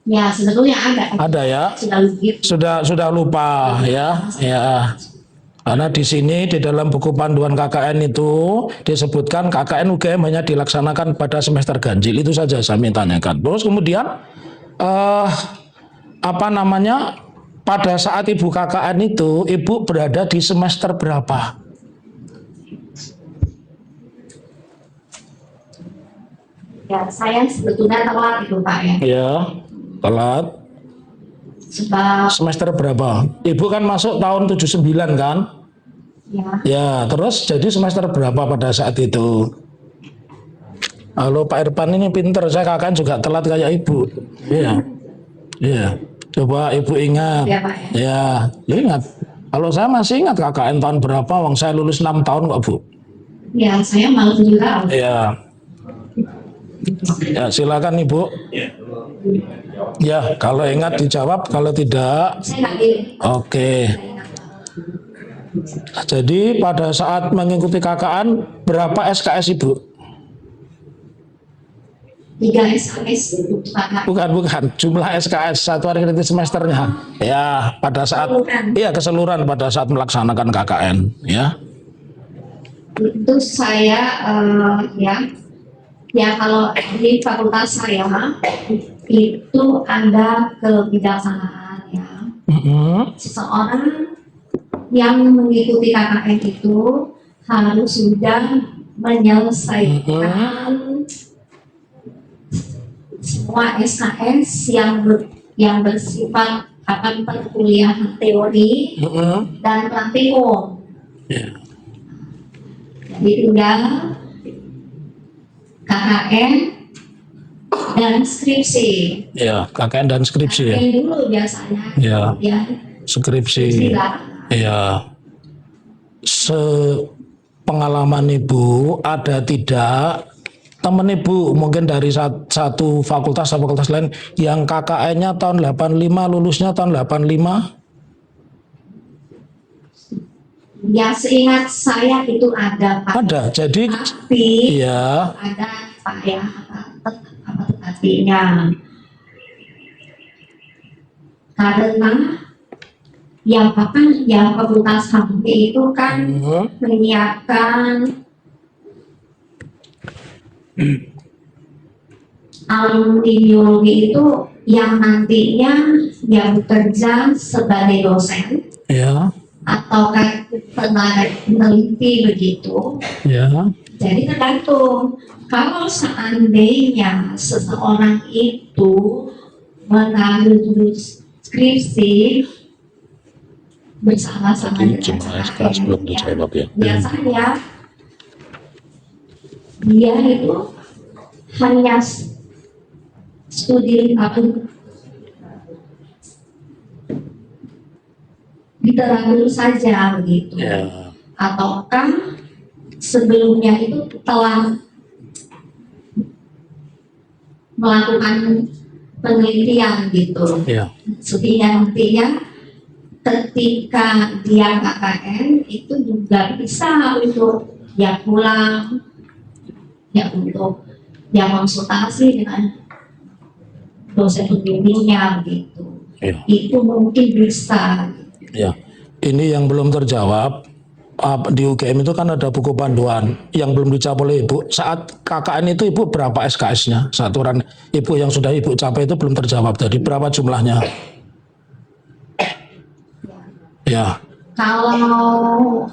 Ya sebetulnya ada. Ada ya? Sudah begitu. Sudah lupa ya, ya. Karena di sini di dalam buku panduan KKN itu disebutkan KKN UGM hanya dilaksanakan pada semester ganjil, itu saja saya tanyakan. Terus kemudian pada saat Ibu KKN itu Ibu berada di semester berapa? Ya saya sebetulnya telat itu Pak ya. Ya, telat. Sebab Semester berapa? Ibu kan masuk tahun 79 kan? ya Ya, terus jadi semester berapa pada saat itu? Halo Pak Irfan, ini pinter, saya KKN juga telat kayak Ibu. Iya. Iya. Coba Ibu ingat. ya Pak ya. Ya, ingat. Kalau saya masih ingat KKN tahun berapa, wong saya lulus 6 tahun kok, Bu. Ya saya malu juga. Iya. Ya, silakan Ibu. Ya, kalau ingat dijawab, kalau tidak, Saya nggak ingat. oke. Jadi pada saat mengikuti KKN, berapa SKS Ibu? 3 SKS untuk kakak. Bukan. Jumlah SKS satuan kritis semesternya. Ya, pada saat keseluruhan pada saat melaksanakan KKN, ya. Itu saya ya kalau di fakultas saya itu ada kebijaksanaan ya. Seseorang yang mengikuti KKN itu harus sudah menyelesaikan semua SKS yang bersifat perkuliahan teori dan praktikum. Jadi tinggal KKN dan skripsi. Ya, KKN dan skripsi ya. KKN dulu biasanya. Ya. Kemudian Skripsi. lah. Ya. Sepengalaman Ibu, ada tidak teman Ibu mungkin dari satu fakultas lain yang KKN-nya tahun 85, lulusnya tahun 85? Ya seingat saya itu ada Pak. Ada. Jadi Tapi ya, ada Pak ya tetapinya. Karena yang fakultas HMP itu kan menyiapkan alumni biologi itu yang nantinya yang bekerja sebagai dosen ya, atau kan tenaga peneliti begitu. ya. Jadi tergantung kalau seandainya seseorang itu mengambil judul skripsi bersama-sama dengan KKN, biasanya dia itu hanya studi literatur saja begitu, Ya. ataukah sebelumnya itu telah melakukan penelitian gitu. Ya. Sehingga nantinya ketika dia KKN itu juga bisa untuk ya pulang, ya untuk ya konsultasi dengan dosen pembimbingnya gitu. Ya. Itu mungkin bisa. Ya, ini yang belum terjawab. Di UGM itu kan ada buku panduan yang belum dicapai oleh Ibu. Saat KKN itu Ibu berapa SKS-nya? Saturan Ibu yang sudah Ibu capai itu belum terjawab tadi. Berapa jumlahnya? Ya, Kalau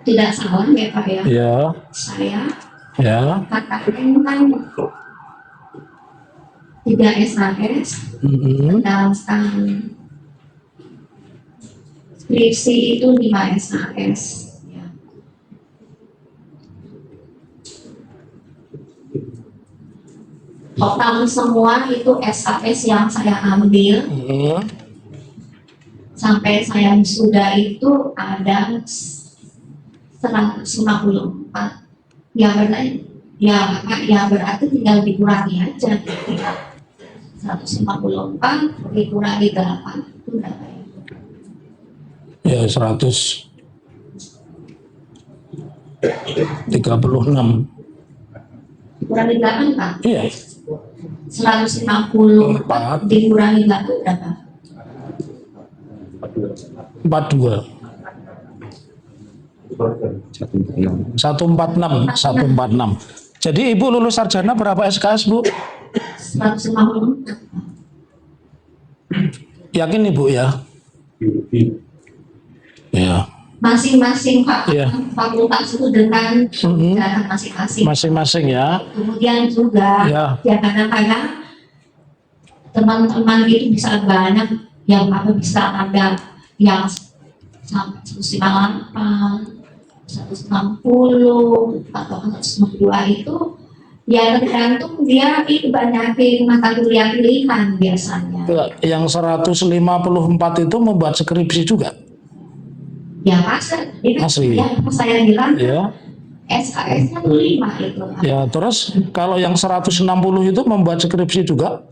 tidak salah ya Pak ya, ya, saya ya. KKN kan 3 SKS, Mm-mm. sedangkan skripsi itu 5 SKS. Ya. Total semua itu SKS yang saya ambil Mm-mm. sampai saya sudah itu ada 154. Ya berarti berarti tinggal dikurangi aja. 154 dikurangi 8 itu berapa ya? Ya, 136. Dikurangi 8 Pak. Iya, 154 dikurangi 8 berapa? 42. 146. Jadi Ibu lulus sarjana berapa SKS, Bu? 154. Yakin Ibu ya? Ya, Masing-masing Iya. fakultas itu dengan Mhm. data masing-masing. masing-masing ya. Kemudian juga Ya. ya kadang-kadang teman-teman itu bisa banyak yang bisa ada yang sampai 158, 160 atau 162 itu ya tergantung dia itu banyakin mata kuliah pilihan biasanya. Yang 154 itu membuat skripsi juga. Ya masa itu Asli. yang saya bilang Ya. SKS-nya 5 itu. Ya, terus kalau yang 160 itu membuat skripsi juga?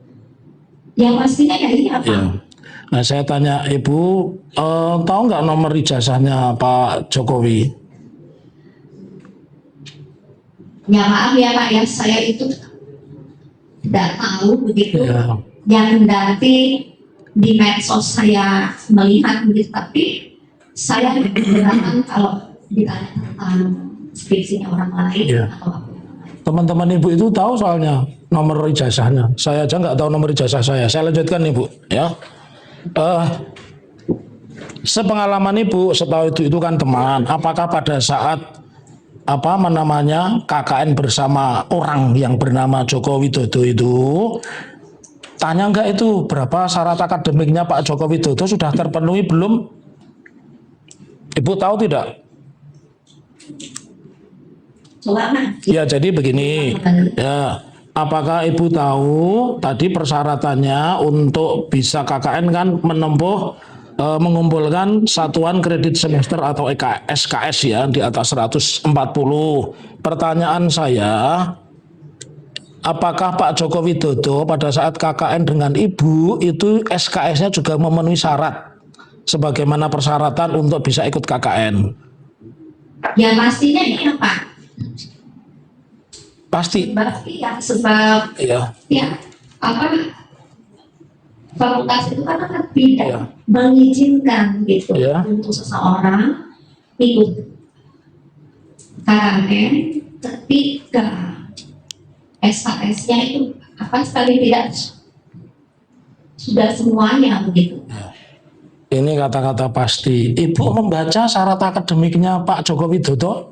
Ya pastinya ya iya Pak. Ya. Nah, saya tanya Ibu, tahu nggak nomor ijazahnya Pak Jokowi? Ya maaf ya Pak ya, saya itu tidak tahu begitu. Ya. Yang nanti di medsos saya melihat begitu, tapi saya berkenan kalau ditanya tentang skripsinya orang lain Iya. atau apa. Teman-teman Ibu itu tahu soalnya nomor ijazahnya. Saya aja nggak tahu nomor ijazah saya. Saya lanjutkan Ibu, ya. Sepengalaman Ibu, setahu itu kan teman. Apakah pada saat KKN bersama orang yang bernama Joko Widodo itu, tanya nggak itu berapa syarat akademiknya Pak Joko Widodo sudah terpenuhi belum? Ibu tahu tidak? Coba Mas. Ya, jadi begini. Ya, apakah Ibu tahu tadi persyaratannya untuk bisa KKN kan menempuh mengumpulkan satuan kredit semester atau SKS ya di atas 140. Pertanyaan saya, apakah Pak Joko Widodo pada saat KKN dengan Ibu itu SKS-nya juga memenuhi syarat sebagaimana persyaratan untuk bisa ikut KKN? Ya pastinya iya Pak. Pasti. Sebab Ya. Fakultas itu kan tidak Iya. mengizinkan gitu Iya. untuk seseorang ikut KKN ketika SKS-nya itu sekali tidak sudah semuanya begitu. Ini kata-kata pasti. Ibu membaca syarat akademiknya Pak Joko Widodo.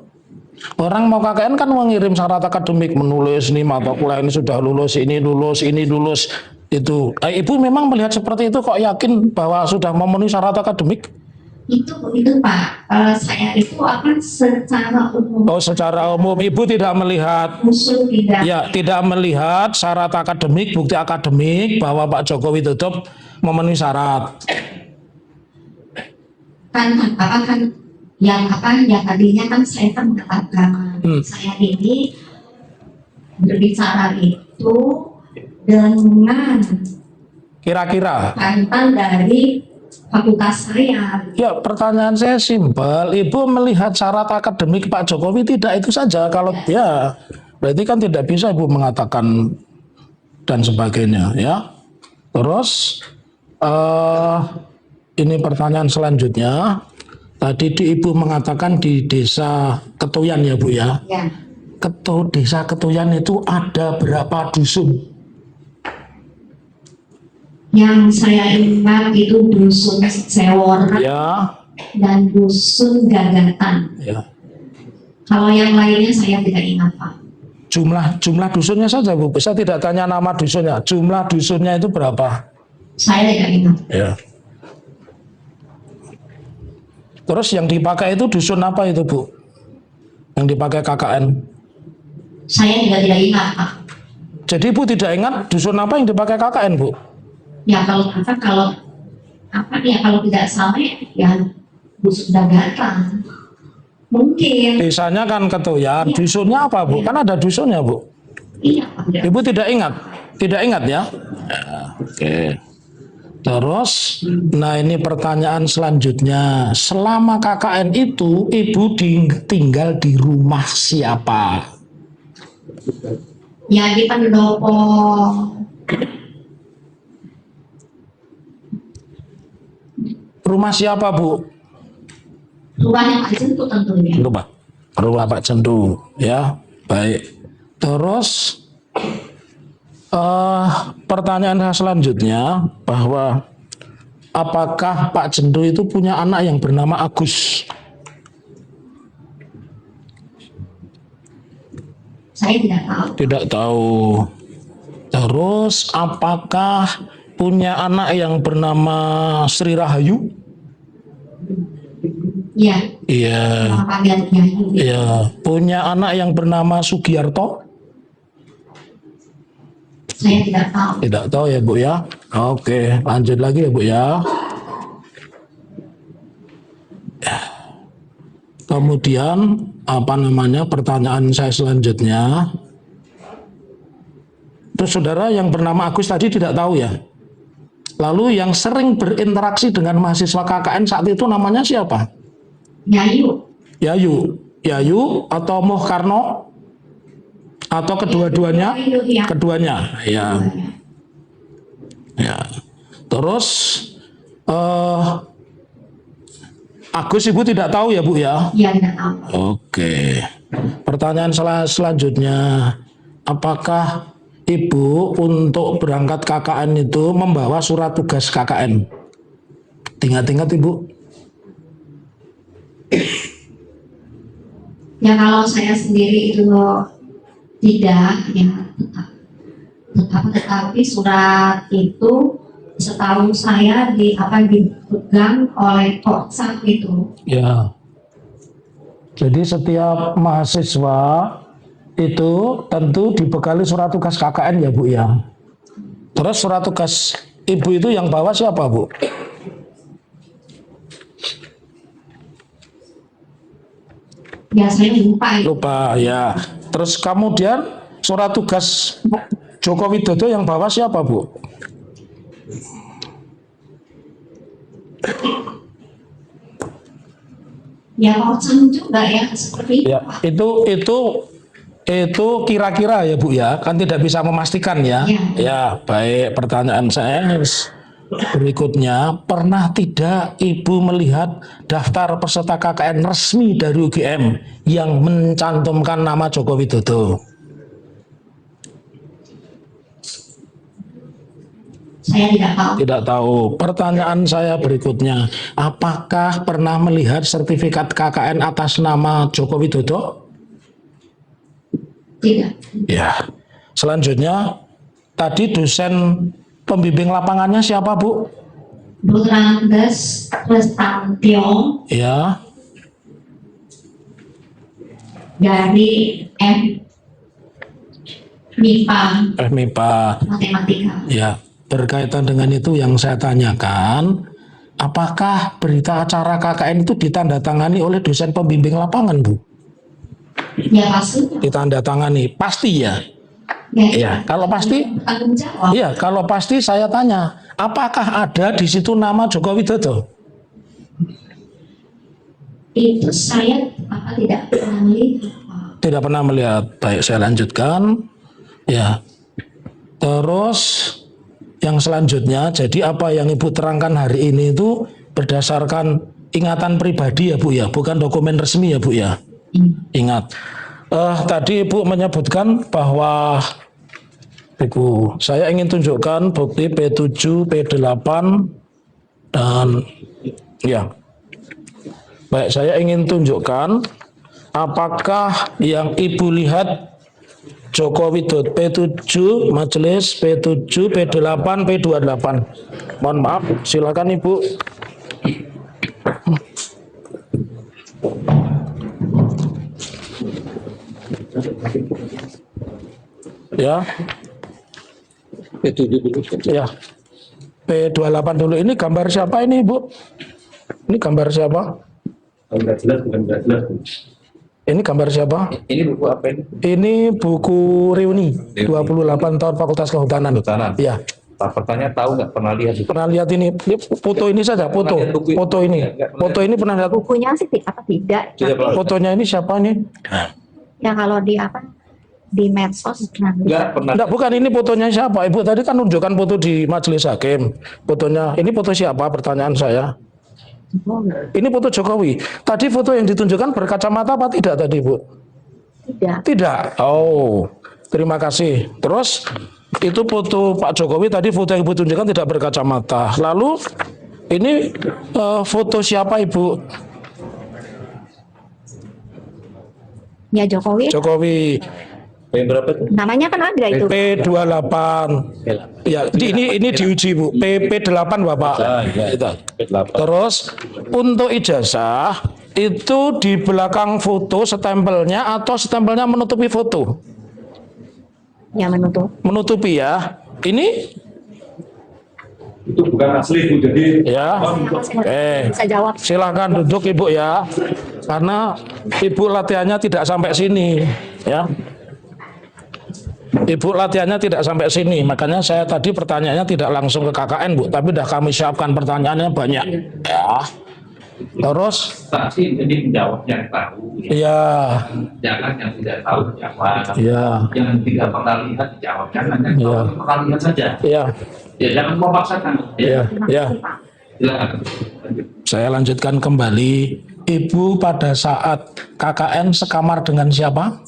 Orang mau KKN kan mengirim syarat akademik, menulis nih mata kuliah ini sudah lulus, ini lulus, ini lulus. Itu. Ibu memang melihat seperti itu kok yakin bahwa sudah memenuhi syarat akademik? Itu Pak. Saya itu akan secara umum. Oh, secara umum Ibu tidak melihat. Usul tidak. Ya, tidak melihat syarat akademik, bukti akademik bahwa Pak Joko Widodo memenuhi syarat. Kan tadinya kan saya kan mengatakan saya ini berbicara itu dengan Kira-kira. mantan dari fakultas saya. Ya, pertanyaan saya simpel. Ibu melihat syarat akademik Pak Jokowi tidak itu saja. Kalau ya, berarti kan tidak bisa Ibu mengatakan dan sebagainya, ya. Terus ini pertanyaan selanjutnya. Tadi Ibu mengatakan di desa Ketuyan ya Bu ya. Ya, Desa Ketuyan itu ada berapa dusun? yang saya ingat itu dusun Sewor Ya, dan dusun Gagatan. ya. Kalau yang lainnya saya tidak ingat, Pak. Jumlah dusunnya saja Bu. Saya tidak tanya nama dusunnya. Jumlah dusunnya itu berapa? Saya tidak ingat. Ya. Terus yang dipakai itu dusun apa itu Bu? Yang dipakai KKN? Saya juga tidak ingat, Pak. Jadi Ibu tidak ingat dusun apa yang dipakai KKN Bu? Ya kalau tidak salah ya dusun Gagatan. Mungkin. Desanya kan Ketuyan. Iya. Dusunnya apa Bu? Kan ada dusunnya Bu. Iya, Pak. Ibu tidak ingat? Tidak ingat ya? Ya, oke. Terus, nah ini pertanyaan selanjutnya. Selama KKN itu, Ibu tinggal di rumah siapa? Ya di pendopo. Rumah siapa Bu? Rumahnya Pak Jentu tentunya. Rumah Pak Jendu, ya. Baik. Terus, pertanyaan selanjutnya bahwa apakah Pak Jendu itu punya anak yang bernama Agus? Saya tidak tahu. Tidak tahu. Terus apakah punya anak yang bernama Sri Rahayu? Iya. Iya. Nama panggilannya itu. Iya. Punya anak yang bernama Sugiarto? Saya tidak tahu. Tidak tahu ya Bu ya. Oke, lanjut lagi ya Bu ya. Kemudian pertanyaan saya selanjutnya. Terus saudara yang bernama Agus tadi tidak tahu ya. Lalu yang sering berinteraksi dengan mahasiswa KKN saat itu namanya siapa? Yayu. Yayu atau Moh Karno? Atau kedua-duanya? Yayu, ya. Keduanya, ya. Ya. Terus Agus Ibu tidak tahu ya Bu ya? Iya, tidak tahu. Oke. Pertanyaan selanjutnya, apakah Ibu untuk berangkat KKN itu membawa surat tugas KKN? Ingat-ingat Ibu? Ya kalau saya sendiri itu tidak, ya tetapi surat itu setahu saya dipegang oleh Korsat itu. Ya. Jadi setiap mahasiswa itu tentu dibekali surat tugas KKN ya Bu ya. Terus surat tugas Ibu itu yang bawa siapa Bu? Ya saya lupa. Lupa ya. Terus kemudian surat tugas Joko Widodo yang bawa siapa Bu? Ya Korsat juga ya seperti Ya, itu kira-kira ya Bu ya, kan tidak bisa memastikan ya. Ya. Ya, baik. Pertanyaan saya berikutnya, pernah tidak Ibu melihat daftar peserta KKN resmi dari UGM yang mencantumkan nama Joko Widodo? Saya tidak tahu. Tidak tahu. Pertanyaan saya berikutnya, apakah pernah melihat sertifikat KKN atas nama Joko Widodo? Tidak. Ya. Selanjutnya, tadi dosen pembimbing lapangannya siapa Bu? Bu Randes Restantio Ya. dari MIPA MIPA. Matematika. Ya. Berkaitan dengan itu yang saya tanyakan, apakah berita acara KKN itu ditandatangani oleh dosen pembimbing lapangan Bu? Ya pasti. Ditandatangani, pasti ya. Iya, kalau pasti, tanggung jawab. iya, kalau pasti saya tanya, apakah ada di situ nama Joko Widodo? Itu saya tidak pernah melihat, Pak. Tidak pernah melihat. Baik, saya lanjutkan. Ya. Terus yang selanjutnya, jadi apa yang Ibu terangkan hari ini itu berdasarkan ingatan pribadi ya Bu ya, bukan dokumen resmi ya Bu ya. Ingat. Tadi Ibu menyebutkan bahwa Ibu, saya ingin tunjukkan bukti P7, P8 dan ya. Baik, saya ingin tunjukkan apakah yang Ibu lihat Joko Widodo P7, majelis P7, P8, P28. Mohon maaf, silakan Ibu. Ya. P7 dulu. Ya. P28 dulu. Ini gambar siapa ini, Ibu? Ini gambar siapa? Enggak jelas, bukan enggak jelas. Ini gambar siapa? Ini buku apa ini? Ini buku reuni 28 tahun Fakultas Kehutanan. Kehutanan. Iya. Pak pertanyaan tahu nggak pernah lihat itu? Pernah lihat ini foto ini saja, foto. Foto ini. Foto ini pernah lihat. Bukunya sih tidak. Tidak, Fotonya ini siapa nih? Ya kalau di medsos pernah. Enggak pernah. Enggak, bukan ini fotonya siapa? Ibu tadi kan nunjukkan foto di majelis hakim. Fotonya, ini foto siapa? Pertanyaan saya. Ini foto Jokowi. Tadi foto yang ditunjukkan berkacamata apa tidak tadi, Bu? Tidak. Tidak. Oh, terima kasih. Terus itu foto Pak Jokowi tadi, foto yang Ibu tunjukkan tidak berkacamata. Lalu ini foto siapa, Ibu? Ya Jokowi. Jokowi. Yang berapa tuh? Namanya kan ada itu. P28. Ya, ini diuji Bu. P8 Bapak. Itu. Terus untuk ijazah itu di belakang foto stempelnya atau stempelnya menutupi foto? Ya menutup. Menutupi ya. Ini Itu bukan asli Bu, jadi ya. Bisa jawab. Silakan duduk Ibu ya. Karena Ibu latihannya tidak sampai sini ya. Ibu latihannya tidak sampai sini, makanya saya tadi pertanyaannya tidak langsung ke KKN Bu, tapi dah kami siapkan pertanyaannya banyak ya. Terus Saksi jadi menjawab yang tahu. ya, Jangan yang tidak tahu jawab. ya, Yang tidak pernah lihat jawab. Jangan yang Ya. tahu pernah lihat saja. ya, Ya jangan memaksakan. ya, ya. Silakan. Saya lanjutkan kembali. Ibu pada saat KKN sekamar dengan siapa?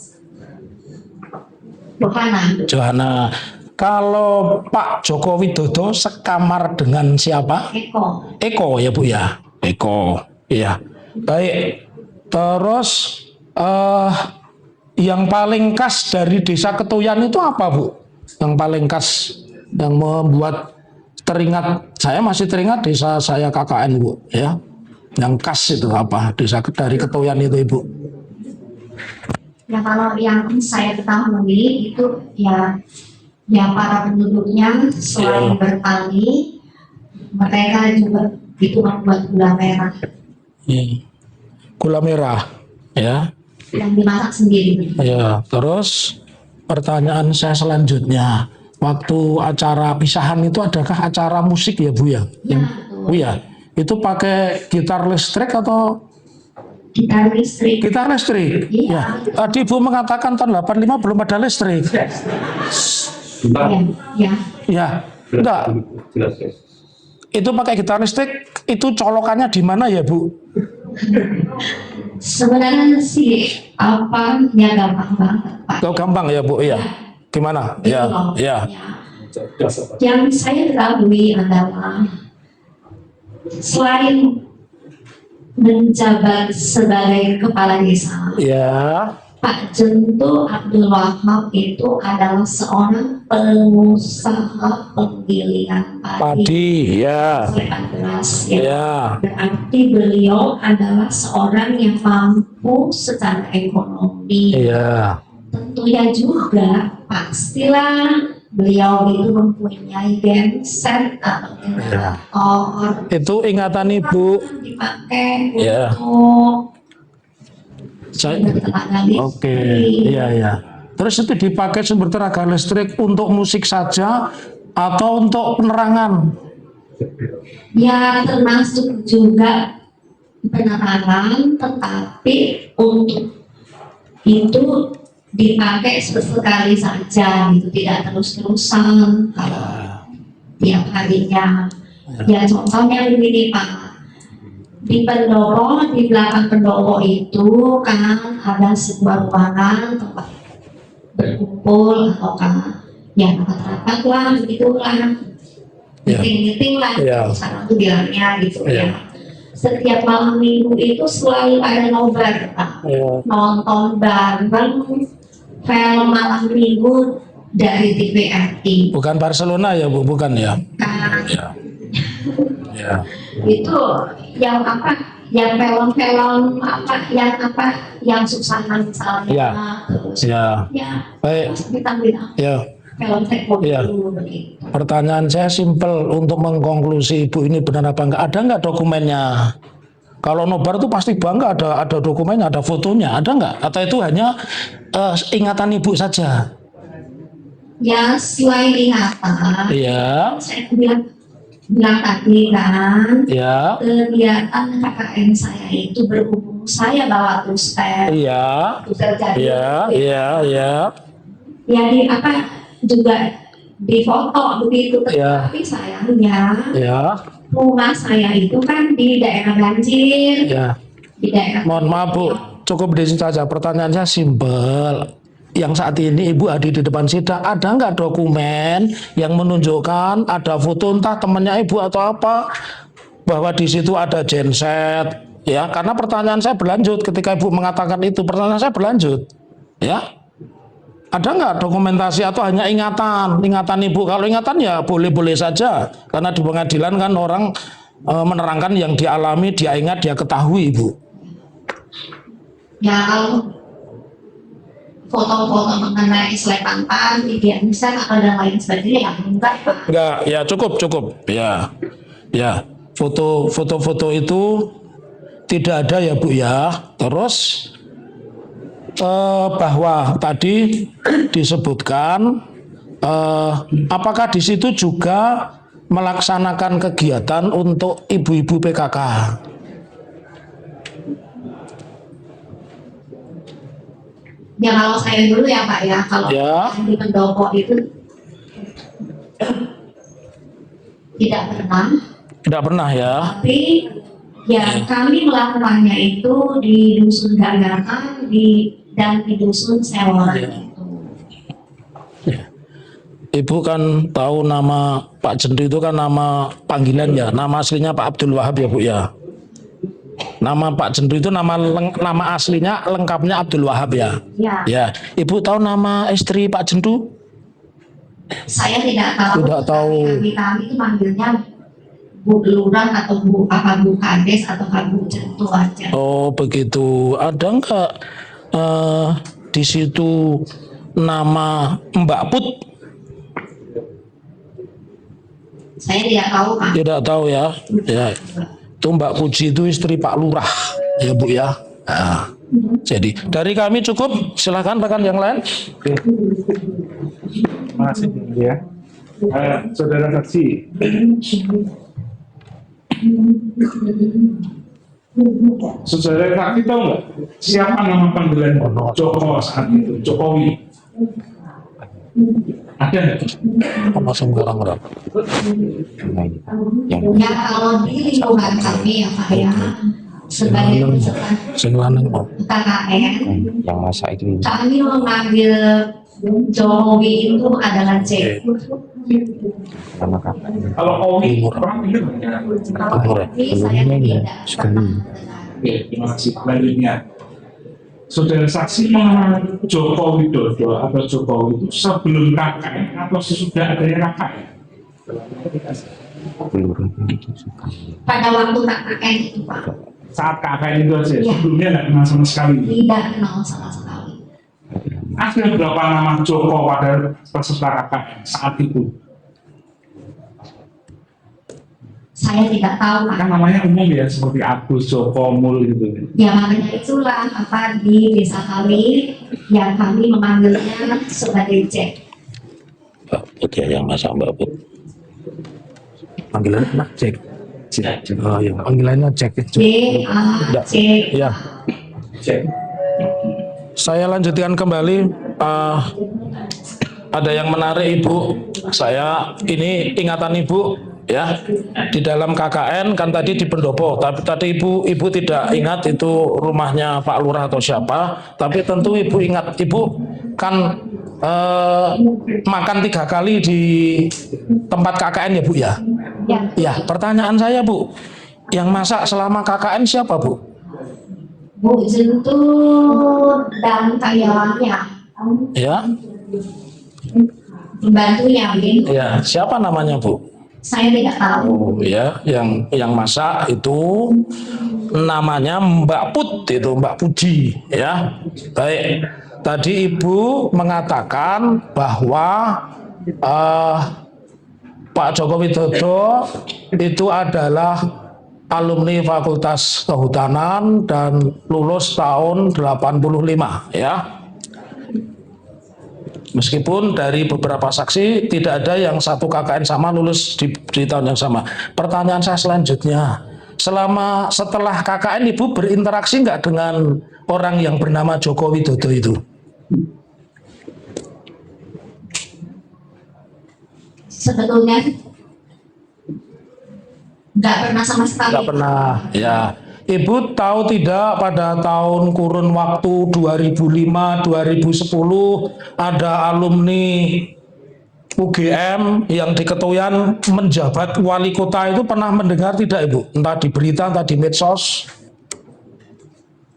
Yohana, Johana. Kalau Pak Joko Widodo sekamar dengan siapa? Eko, Eko ya Bu ya. Eko. Iya. Baik. Terus yang paling khas dari Desa Ketuyan itu apa Bu? Yang paling khas yang membuat teringat, saya masih teringat desa saya KKN Bu ya. Yang khas itu apa? Desa dari Ketuyan itu Ibu. ya kalau yang saya ketahui itu ya para penduduknya selain bertani, mereka juga itu membuat gula merah Gula merah ya. yang dimasak sendiri. Ya, terus pertanyaan saya selanjutnya, waktu acara pisahan itu adakah acara musik ya Bu ya? Bu ya, itu pakai gitar listrik atau Gitar listrik. gitar listrik? Iya. Ya. Tadi Bu mengatakan tahun 85 belum ada listrik. Ya. Ya, enggak. jelas ya. Itu pakai gitar listrik, itu colokannya di mana ya Bu? Sebenarnya sih ya gampang banget Pak. Oh, gampang ya Bu, iya. Gimana? Gitu Ya, loh. ya. Yang saya ketahui adalah selain menjabat sebagai kepala desa, Ya, Pak Jento Abdul Wahab itu adalah seorang pengusaha penggilingan padi. padi, ya. Selepan beras, ya. Ya, Berarti beliau adalah seorang yang mampu secara ekonomi. iya. Tentunya juga pastilah beliau itu mempunyai genset atau generator Itu ingatan Ibu. yang dipakai Ya. untuk Saya, tenaga listrik. oke, iya, iya. Terus itu dipakai sumber tenaga listrik untuk musik saja atau untuk penerangan? Ya termasuk juga penerangan, tetapi untuk itu dipakai sesekali saja gitu, tidak terus-terusan kalau tiap harinya. Ya contohnya begini Pak, di pendopo, di belakang pendopo itu kan ada sebuah ruangan tempat berkumpul atau kan ya rapat-rapat lah begitulah, meeting-meeting lah sekarang tuh bilangnya gitu ya. Setiap malam minggu itu selalu ada nobar Pak, nonton bareng film malam minggu dari TVRI. Bukan Barcelona ya Bu, bukan ya? Ya. Itu yang apa? Yang film-film yang susana misalnya, terus ya Baik. bintang-bintang film teknologi begitu. Pertanyaan saya simpel untuk mengkonklusi Ibu ini benar apa enggak? Ada enggak dokumennya? Kalau nobar itu pasti bangga ada dokumennya, ada fotonya, ada enggak? Atau itu hanya ingatan Ibu saja? Ya selain ingatan, saya bilang tadi kan, kegiatan KKN saya itu berhubung saya bawa tuster, tuster jadi, ya di apa juga di foto begitu, tapi sayangnya rumah saya itu kan di daerah banjir, di daerah. Mohon maaf Bu, cukup di situ saja. Pertanyaannya simpel. Yang saat ini Ibu hadir di depan sidang, ada nggak dokumen yang menunjukkan ada foto entah temannya Ibu atau apa bahwa di situ ada genset, ya? Karena pertanyaan saya berlanjut ketika Ibu mengatakan itu, pertanyaan saya berlanjut, ya? Ada nggak dokumentasi atau hanya ingatan Ibu? Kalau ingatan ya boleh-boleh saja, karena di pengadilan kan orang menerangkan yang dialami, dia ingat, dia ketahui Ibu. Ya kalau foto-foto mengenai selepantan, idealisme atau dan lain sebagainya, enggak Pak. Enggak, ya cukup, ya foto-foto itu tidak ada ya Bu ya. Terus bahwa tadi disebutkan apakah di situ juga melaksanakan kegiatan untuk ibu-ibu PKK? Ya kalau saya dulu ya Pak ya, kalau di pendopo itu tidak pernah ya. Tapi ya kami melakukannya itu di dusun Gagakan dan di dusun Seworan itu. Ibu kan tahu nama Pak Jendri itu kan nama panggilan ya, nama aslinya Pak Abdul Wahab ya Bu ya. Nama Pak Jendri itu nama aslinya lengkapnya Abdul Wahab ya. Ya. Ibu tahu nama istri Pak Jendru? Saya tidak tahu. Tidak tahu. Kami itu manggilnya Bu Lurah atau Bu Kades atau Bu Jendru aja. Oh begitu. Ada enggak di situ nama Mbak Put? Saya tidak tahu Pak. Tidak tahu ya. Ya. Itu Mbak Puji itu istri Pak Lurah ya Bu ya. Nah, jadi dari kami cukup, silakan rekan yang lain. Terima kasih ya. Saudara saksi. Saudara saksi tahu nggak siapa nama panggilan Joko saat itu? Jokowi. Ada nggak? Langsung orang-orang. Ya kalau di lingkungan kami ya Pak ya, sebagai peserta KKN, kami memanggil Jokowi itu adalah J. Kalau Owi orang ini Saya tidak pernah. terima kasih. Selanjutnya, saudara saksi mengenal Joko Widodo atau Jokowi itu sebelum KKN atau sesudah adanya KKN? Pada waktu KKN itu Pak. Saat KKN itu aja, sebelumnya nggak kenal sama sekali. Tidak kenal sama sekali. Ada berapa nama Joko pada peserta KKN saat itu? saya tidak tahu Pak. Kan namanya umum ya, seperti Agus, Joko, Mul gitu. Ya makanya itulah apa di desa kami yang kami memanggilnya sebagai Jack. Mbak Put ya yang masak Mbak Put. Panggilannya apa? Cek. Oh iya, panggilannya cek itu. C. Ya. Cek. Saya lanjutkan kembali. Ada yang menarik Ibu. Saya ini ingatan Ibu ya di dalam KKN kan tadi di Pendopo. Tapi tadi Ibu tidak ingat itu rumahnya Pak Lurah atau siapa. Tapi tentu Ibu ingat. Ibu kan makan 3 kali di tempat KKN ya Bu ya. Ya. Ya, pertanyaan saya Bu, yang masak selama KKN siapa Bu? Bu Jentu dan karyawannya, Ya, pembantunya mungkin. ya, siapa namanya Bu? Saya tidak tahu. Oh ya, yang masak itu namanya Mbak Put, itu Mbak Puji ya. Baik, tadi Ibu mengatakan bahwa Pak Joko Widodo itu adalah alumni Fakultas Kehutanan dan lulus tahun 85 ya. Meskipun dari beberapa saksi tidak ada yang satu KKN sama lulus di tahun yang sama. Pertanyaan saya selanjutnya, setelah KKN Ibu berinteraksi nggak dengan orang yang bernama Joko Widodo itu? Sebetulnya nggak pernah sama sekali. Nggak pernah, ya. Ibu tahu tidak pada tahun kurun waktu 2005-2010 ada alumni UGM yang di Ketuyan menjabat wali kota itu pernah mendengar tidak Ibu? Entah di berita, entah di medsos?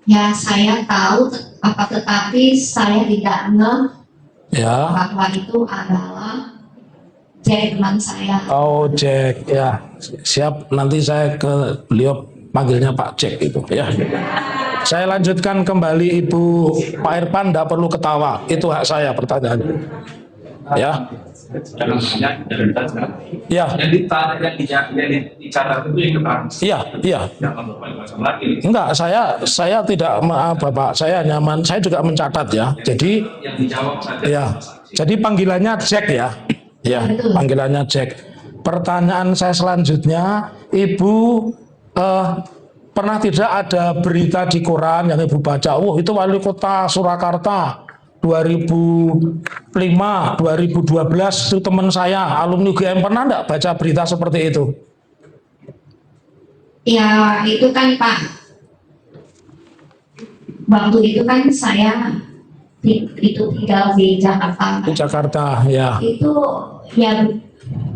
Ya saya tahu, tetapi saya tidak ngeh Ya. bahwa itu adalah Jack teman saya. Oh Jack, ya siap. Nanti saya ke beliau panggilnya Pak Jack itu ya. Saya lanjutkan kembali Ibu. Pak Irfan tidak perlu ketawa. Itu hak saya pertanyaan. Ya. Jangan banyak, jangan banyak. Ya. Yang dicatat itu yang keterangan. Iya, iya. Jangan lupa macam lagi. Enggak, saya tidak maaf Bapak. Saya nyaman. Saya juga mencatat ya. Jadi Yang dijawab saja. ya. Jadi panggilannya Jack ya. Ya, panggilannya Jack. Pertanyaan saya selanjutnya, Ibu pernah tidak ada berita di koran yang Ibu baca? Itu wali kota Surakarta 2005, 2012 itu teman saya alumni UGM, pernah enggak baca berita seperti itu? Ya itu kan Pak, waktu itu kan saya itu tinggal di Jakarta. Di Jakarta, ya. Itu ya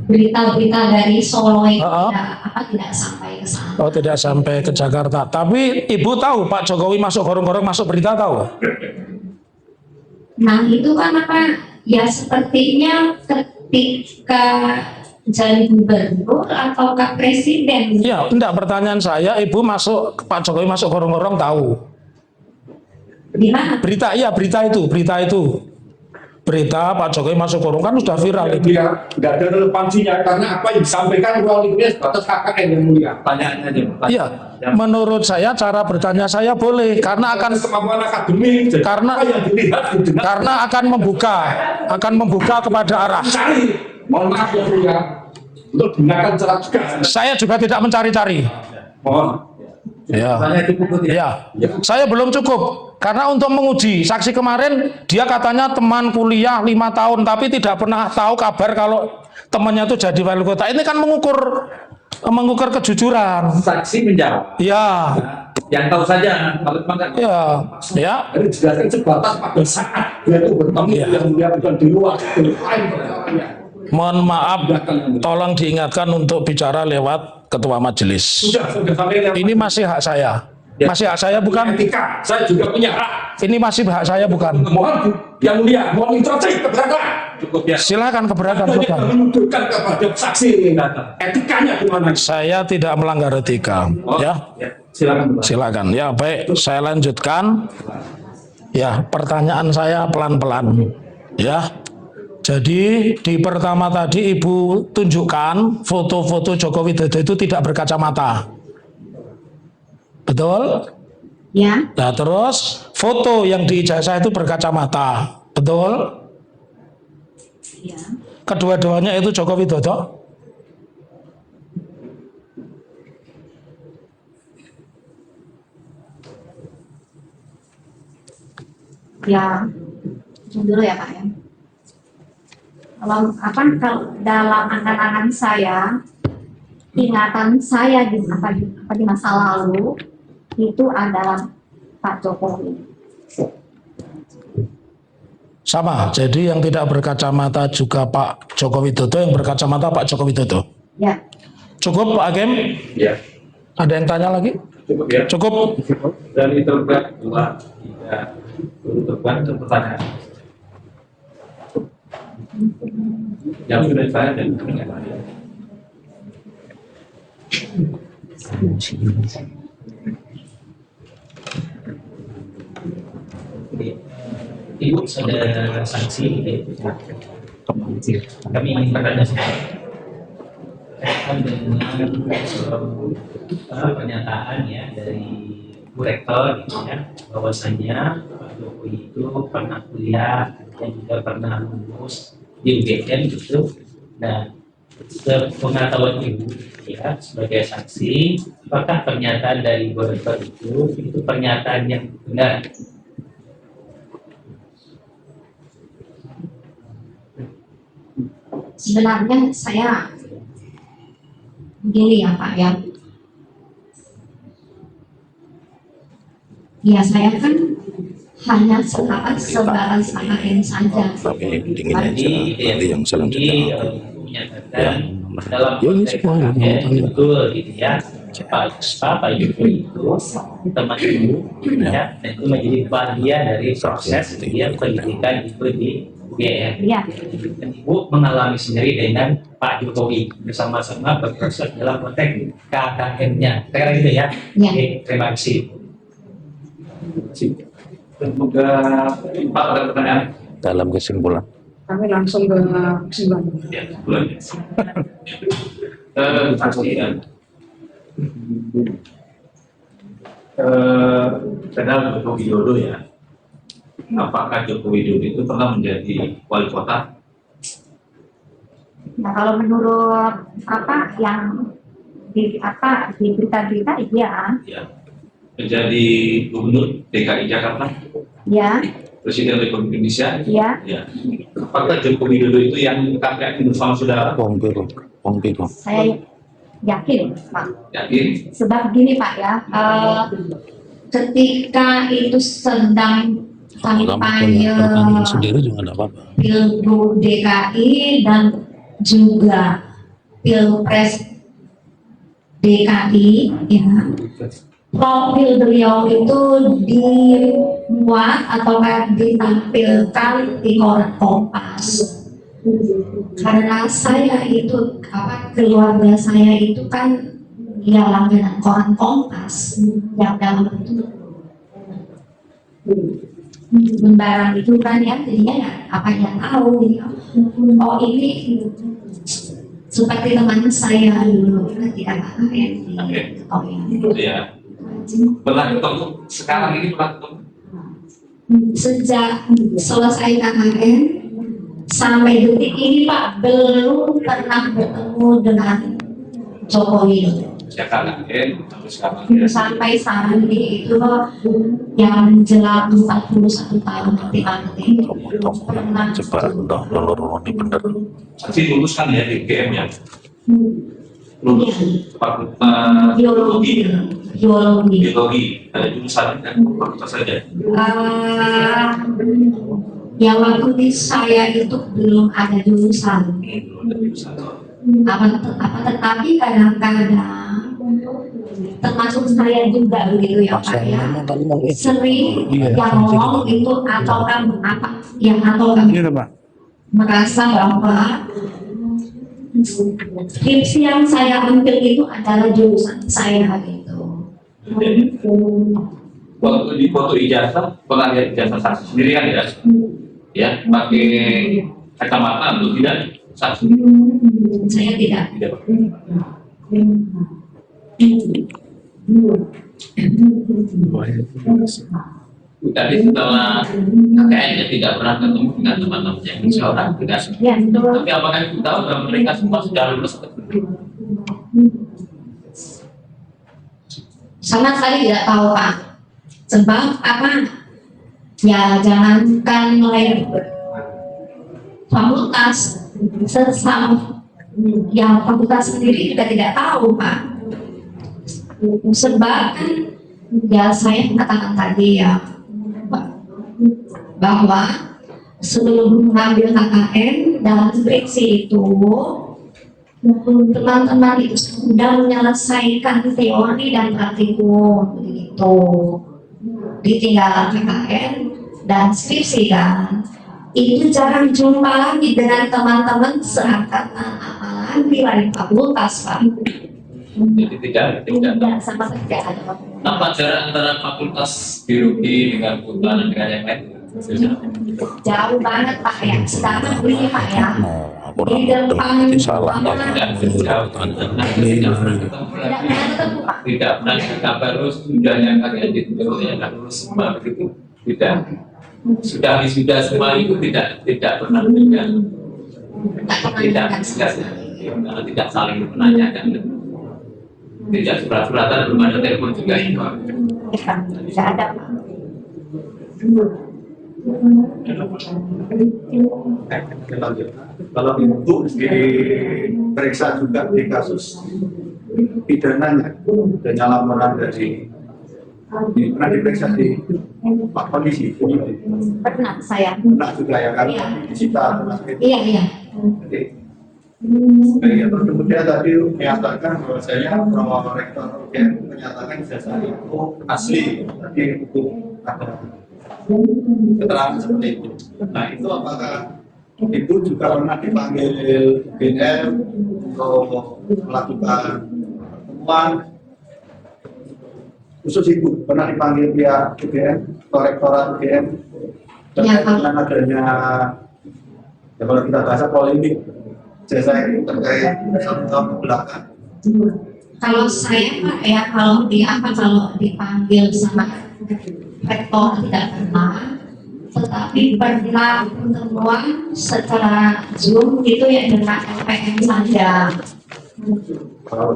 berita-berita dari Solo itu Uh-uh. tidak sampai ke sana. Oh, tidak sampai ke Jakarta. Tapi Ibu tahu Pak Jokowi masuk gorong-gorong masuk berita tahu? Nah itu kan ya sepertinya ketika jadi gubernur atau ke presiden. Ya, enggak, pertanyaan saya, Ibu Pak Jokowi masuk gorong-gorong tahu? Di mana? Berita itu. Berita Pak Jokowi masuk gorong kan sudah viral itu. Dia nggak ada relevansinya karena apa yang disampaikan ruang lingkupnya sebatas KKN yang mulia. Pertanyaannya aja. Iya, menurut saya cara bertanya saya boleh karena akan Kemampuan akademik. Jadi Karena- apa yang dilihat didengar. karena akan membuka kepada arah. Cari, mohon maaf ya mulia, untuk gunakan cara juga. Saya juga tidak mencari-cari. Mohon. Ya. Pertanyaan itu puput ya. Ya, saya belum cukup karena untuk menguji saksi kemarin dia katanya teman kuliah 5 tahun tapi tidak pernah tahu kabar kalau temannya itu jadi wali kota. Ini kan mengukur kejujuran. Saksi menjawab. Ya, Yang tahu saja. Kalau memang nggak tahu. ya. Jadi dijelaskan sebatas pada saat dia itu bertemu Iya. yang mulia bukan di luar. Di lain perkaranya. Mohon maaf, tolong diingatkan untuk bicara lewat ketua majelis. Sudah sampai yang Ini masih hak saya. Masih hak saya bukan? etika. Saya juga punya hak. Ini masih hak saya bukan? Mohon yang mulia, mohon introduksi keberatan. Cukup ya. Silakan keberatan, Hanya silakan. menunjukkan kepada saksi ini etikanya gimana? Saya tidak melanggar etika, ya. Silakan. Silakan. Ya, baik, saya lanjutkan. Ya, pertanyaan saya pelan-pelan. Ya. Jadi di pertama tadi Ibu tunjukkan foto-foto Joko Widodo itu tidak berkacamata. Betul? Ya, Nah terus foto yang di ijazah itu berkacamata. Betul? ya. Kedua-duanya itu Joko Widodo. Ya, dulu ya Pak ya. Kalau dalam angan-angan saya, ingatan saya di masa lalu itu adalah Pak Jokowi. Sama, jadi yang tidak berkacamata juga Pak Joko Widodo, yang berkacamata Pak Joko Widodo. Ya, Cukup Pak Hakim? Ya, Ada yang tanya lagi? cukup ya. Cukup? Dan itu berat 2, 3, untuk pertanyaan. Yang sudah saya dan pertanyaan. Ibu ada sanksi kami ingin bertanya dengan pernyataan ya dari Bu Rektor gitu ya, bahwasanya Pak Jokowi itu pernah kuliah dan juga pernah lulus di UGM gitu. Nah, sepengetahuan Ibu ya sebagai saksi, apakah pernyataan dari Bu Rektor itu pernyataan yang benar? sebenarnya saya begini ya Pak ya. Ya saya kan hanya sebagai sahabat saja. Dingin Tadi yang selanjutnya. menyatakan dalam konteks betul gitu ya, Pak Jokowi itu teman ibu ya, dan itu menjadi bagian dari proses dia pendidikan itu di UGM. Ya, Dan ibu mengalami sendiri dengan Pak Jokowi bersama-sama berproses dalam konteks KKN-nya. Kira gitu ya. ya. Oke, terima kasih. Semoga Pak ada pertanyaan. Dalam kesimpulan. Kami langsung ke kesimpulan. Ya, bulan. Pastikan. Kenal Joko Widodo ya. Apakah Joko Widodo itu pernah menjadi wali kota? Nah kalau menurut yang di berita-berita iya, Ya. Menjadi gubernur DKI Jakarta, ya, Presiden Republik Indonesia. ya. Ya. Apakah Joko Widodo itu yang KKN bersama saudara? Wong biru. Saya yakin Pak. Yakin? Sebab gini Pak ya, ketika itu sedang kampanye Sendiri juga enggak apa-apa. Pilgub DKI dan juga Pilpres DKI, ya, profil beliau itu dimuat atau ditampilkan di koran Kompas. Karena saya itu keluarga saya itu kan ya langganan koran Kompas yang dalam bentuk lembaran itu kan ya, jadinya ya apa yang tahu gitu. Oh ini seperti teman saya dulu di KKN di oh ya. Ya. Pernah ketemu? Sekarang ini pernah ketemu? Sejak selesai KKN sampai detik ini Pak belum pernah bertemu dengan Jokowi. Sejak KKN sampai sekarang. Ya. Sampai saat ini itu yang menjelang 41 tahun nanti pernah. Coba dong ini bener. Saksi lulus kan ya di UGM ya? Iya. Lulus Fakultas Biologi. Biologi. Ada jurusan kan? Fakultas saja. Ya waktu di saya itu belum ada jurusan. Belum ada jurusan. Tetapi kadang-kadang termasuk saya juga begitu ya Pak ya, sering yang ngomong itu atau merasa bahwa skripsi yang saya ambil itu adalah jurusan saya gitu. Waktu di foto ijazah, pernah lihat ijazah saksi sendiri kan ya? Ya, pakai kacamata atau tidak? Satu. Saya tidak. Tidak. Tadi setelah kakeknya tidak pernah ketemu dengan teman-temannya musyawarah tidak. Ya, betul. Tapi apakah ibu tahu bahwa mereka semua sudah lulus? Sama sekali tidak tahu Pak. Sebab apa? Ya jangankan mulai fakultas, sesama yang fakultas sendiri juga tidak tahu Pak. Sebab kan ya saya katakan tadi ya bahwa sebelum mengambil KKN dalam skripsi itu teman-teman itu sudah menyelesaikan teori dan praktikum begitu, ditinggal KKN dan skripsi kan itu jarang jumpa lagi dengan teman-teman seangkatan apalagi lain fakultas Pak. Jadi tidak Sama sekali tidak ada. apa jarak antara fakultas biologi dengan kehutanan dengan yang lain? Jauh banget Pak ya. Sekarang ini Pak ya. Aku Di depan salah. Tidak jauh. Tidak pernah ketemu lagi. ketemu Pak. Tidak pernah kabar sudahnya kakek dituntutnya tidak lulus semua begitu. Tidak. Sudah wisuda semua itu tidak pernah dengan tidak karena tidak saling menanyakan. Tidak surat-suratan, belum ada telepon juga itu. Tidak ada Pak. Kalau itu diperiksa juga di kasus pidananya dan laporan dari ini pernah diperiksa di Pak Polisi Pernah saya. pernah juga ya kan Iya. disita Iya. jadi terus kemudian tadi menyatakan bahwasanya Prorektor UGM menyatakan ijazah itu asli tadi untuk ada keterangan seperti itu. Nah itu apakah Ibu juga pernah dipanggil BNN untuk melakukan pertemuan khusus Ibu pernah dipanggil pihak UGM, Rektorat UGM terkait dengan adanya ya kalau kita bahasa polemik jasa ini terkait 1 tahun kebelakang. Kalau saya Pak ya kalau dipanggil sama rektor tidak pernah, tetapi pernah pertemuan secara Zoom itu ya dengan LPM saja,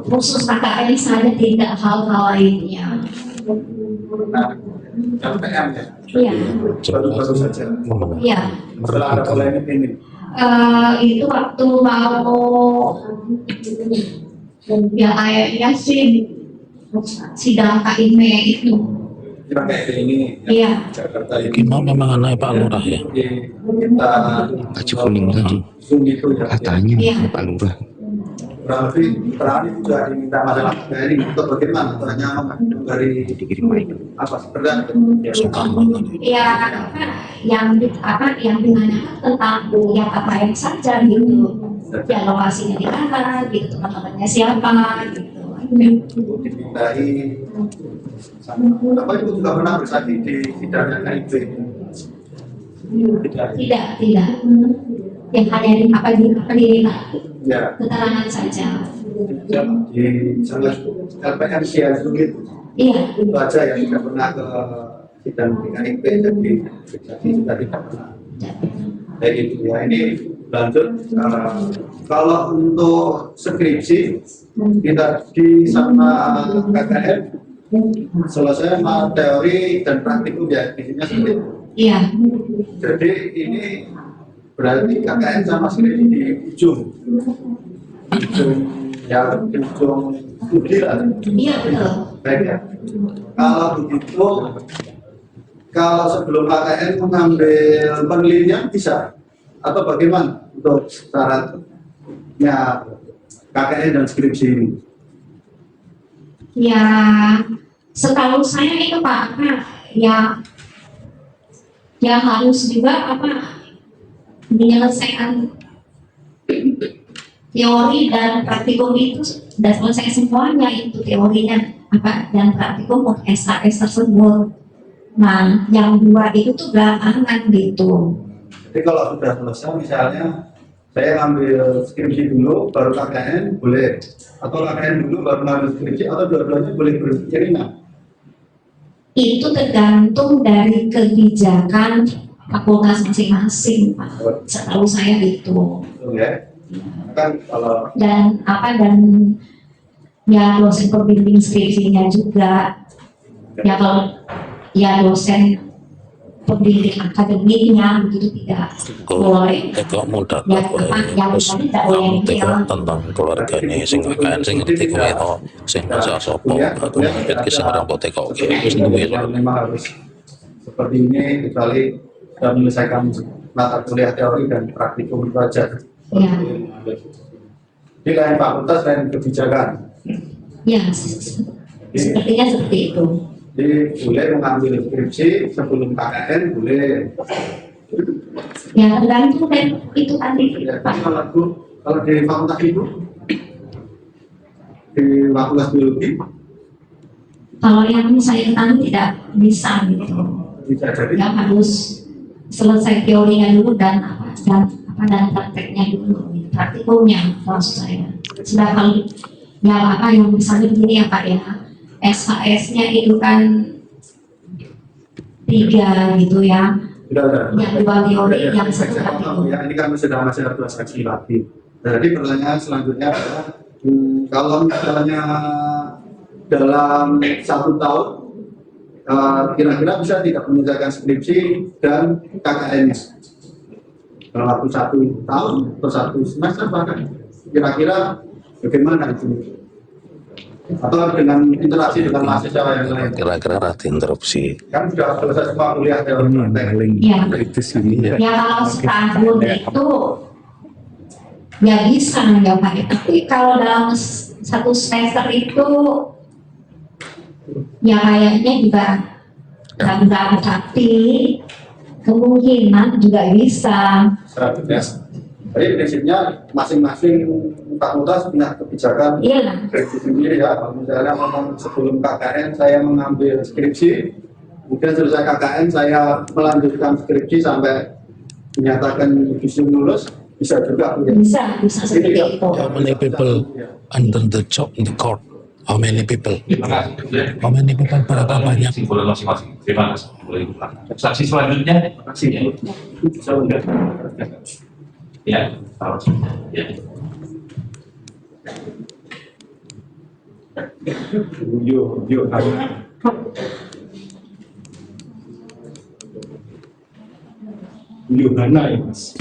khusus KKN saja, tidak hal-hal lainnya. Nah, LPM ya, Iya, baru saja. iya. Setelah ada polemik ini, Itu waktu mau ya kayaknya sih sidang KIM itu. kita kayak ini Iya. Jakarta ini. Gimana memang anaknya Pak Lurah ya? Kita baju kuning tadi Zoom itu ya. katanya Iya. Pak Lurah. Berarti keterangan itu juga diminta masalah dari atau bagaimana? Atau hanya dari Dikirim mic. apa seperti apa? Soekarno tadi. Ya yang ditanyakan tentang ya KKN saja gitu, ya lokasinya di mana gitu, teman-temannya siapa gitu. Dimintai apa itu juga pernah bersaksi di sidangnya KIP? Tidak yang hanya di Ya, keterangan saja. di sangat LPM ya sulit. Iya. Itu aja yang tidak pernah ke sidang di KIP jadi bersaksi sudah tidak pernah. Kayak gitu ya. Ini lanjut kalau untuk skripsi kita di sama KKN selesai teori dan praktikum ya isinya seperti itu. Iya. Jadi ini berarti KKN sama skripsi di ujung ya di ujung studi lah. Iya betul. Baik ya. Kalau begitu, kalau sebelum KKN mengambil penelitian bisa atau bagaimana untuk syaratnya KKN dan skripsi ini? Ya setahu saya itu Pak, ya harus juga menyelesaikan teori dan praktikum itu sudah selesai semuanya, itu teorinya dan praktikum untuk SHS tersebut. Nah yang dua itu tuh belakangan gitu. Jadi kalau sudah selesai, misalnya saya ngambil skripsi dulu, baru KKN boleh, atau KKN dulu baru ngambil skripsi, atau dua-duanya boleh beriringan. Itu tergantung dari kebijakan fakultas masing-masing, Pak. Setahu saya itu. Betul ya? Kan kalau Dan ya dosen pembimbing skripsinya juga. Ya kalau ya dosen pembimbing akademiknya begitu tidak boleh. Teko muda Ya apa yang terus tadi tidak boleh teko ya. tentang keluarganya sing akan sing ngerti kowe itu sing bahasa sapa aku ngepet ki sing ora teko oke wis duwe yang memang harus seperti ini, kecuali sudah menyelesaikan mata kuliah teori dan praktikum itu aja. Ya. Di lain fakultas, lain kebijakan. Ya, sepertinya seperti itu. Jadi boleh mengambil skripsi sebelum KKN, boleh. Ya tergantung dari itu tadi, Ya, Pak. kalau di fakultas itu, di fakultas biologi, Kalau yang saya ketahui tidak bisa gitu. bisa jadi Ya harus selesai teorinya dulu dan prakteknya dulu, praktikumnya maksud saya. Sedangkan yang misalnya begini ya Pak ya, SHS-nya itu kan 3 gitu ya. Udah. Yang 2 teori, yang 1 Saya praktikum. paham ya, ini kan sudah masih ada saksi lagi. Jadi pertanyaan selanjutnya adalah, kalau misalnya dalam 1 tahun, kira-kira bisa tidak mengerjakan skripsi dan KKN-nya? Dalam waktu 1 tahun atau 1 semester bahkan, kira-kira bagaimana itu? Atau dengan interaksi dengan mahasiswa yang lain? kira-kira rati interupsi Kan sudah selesai semua kuliah teori praktek. Ya. Ya kalau setahun itu ya bisa ya Pak. Tapi kalau dalam 1 semester itu ya kayaknya juga ragu-ragu, tapi kemungkinan juga bisa. Selanjutnya, jadi prinsipnya masing-masing fakultas punya kebijakan Iya. skripsi sendiri ya. Kalau misalnya memang sebelum KKN saya mengambil skripsi, kemudian selesai KKN saya melanjutkan skripsi sampai dinyatakan visum lulus, bisa juga. Ya. Bisa seperti itu. how many people under the job in the court how many people berapa banyak Boleh masing-masing. Terima kasih. Boleh dibuka. Saksi selanjutnya, saksi ya. Ya, salah. Ya. Yuk, Yohana ya Mas.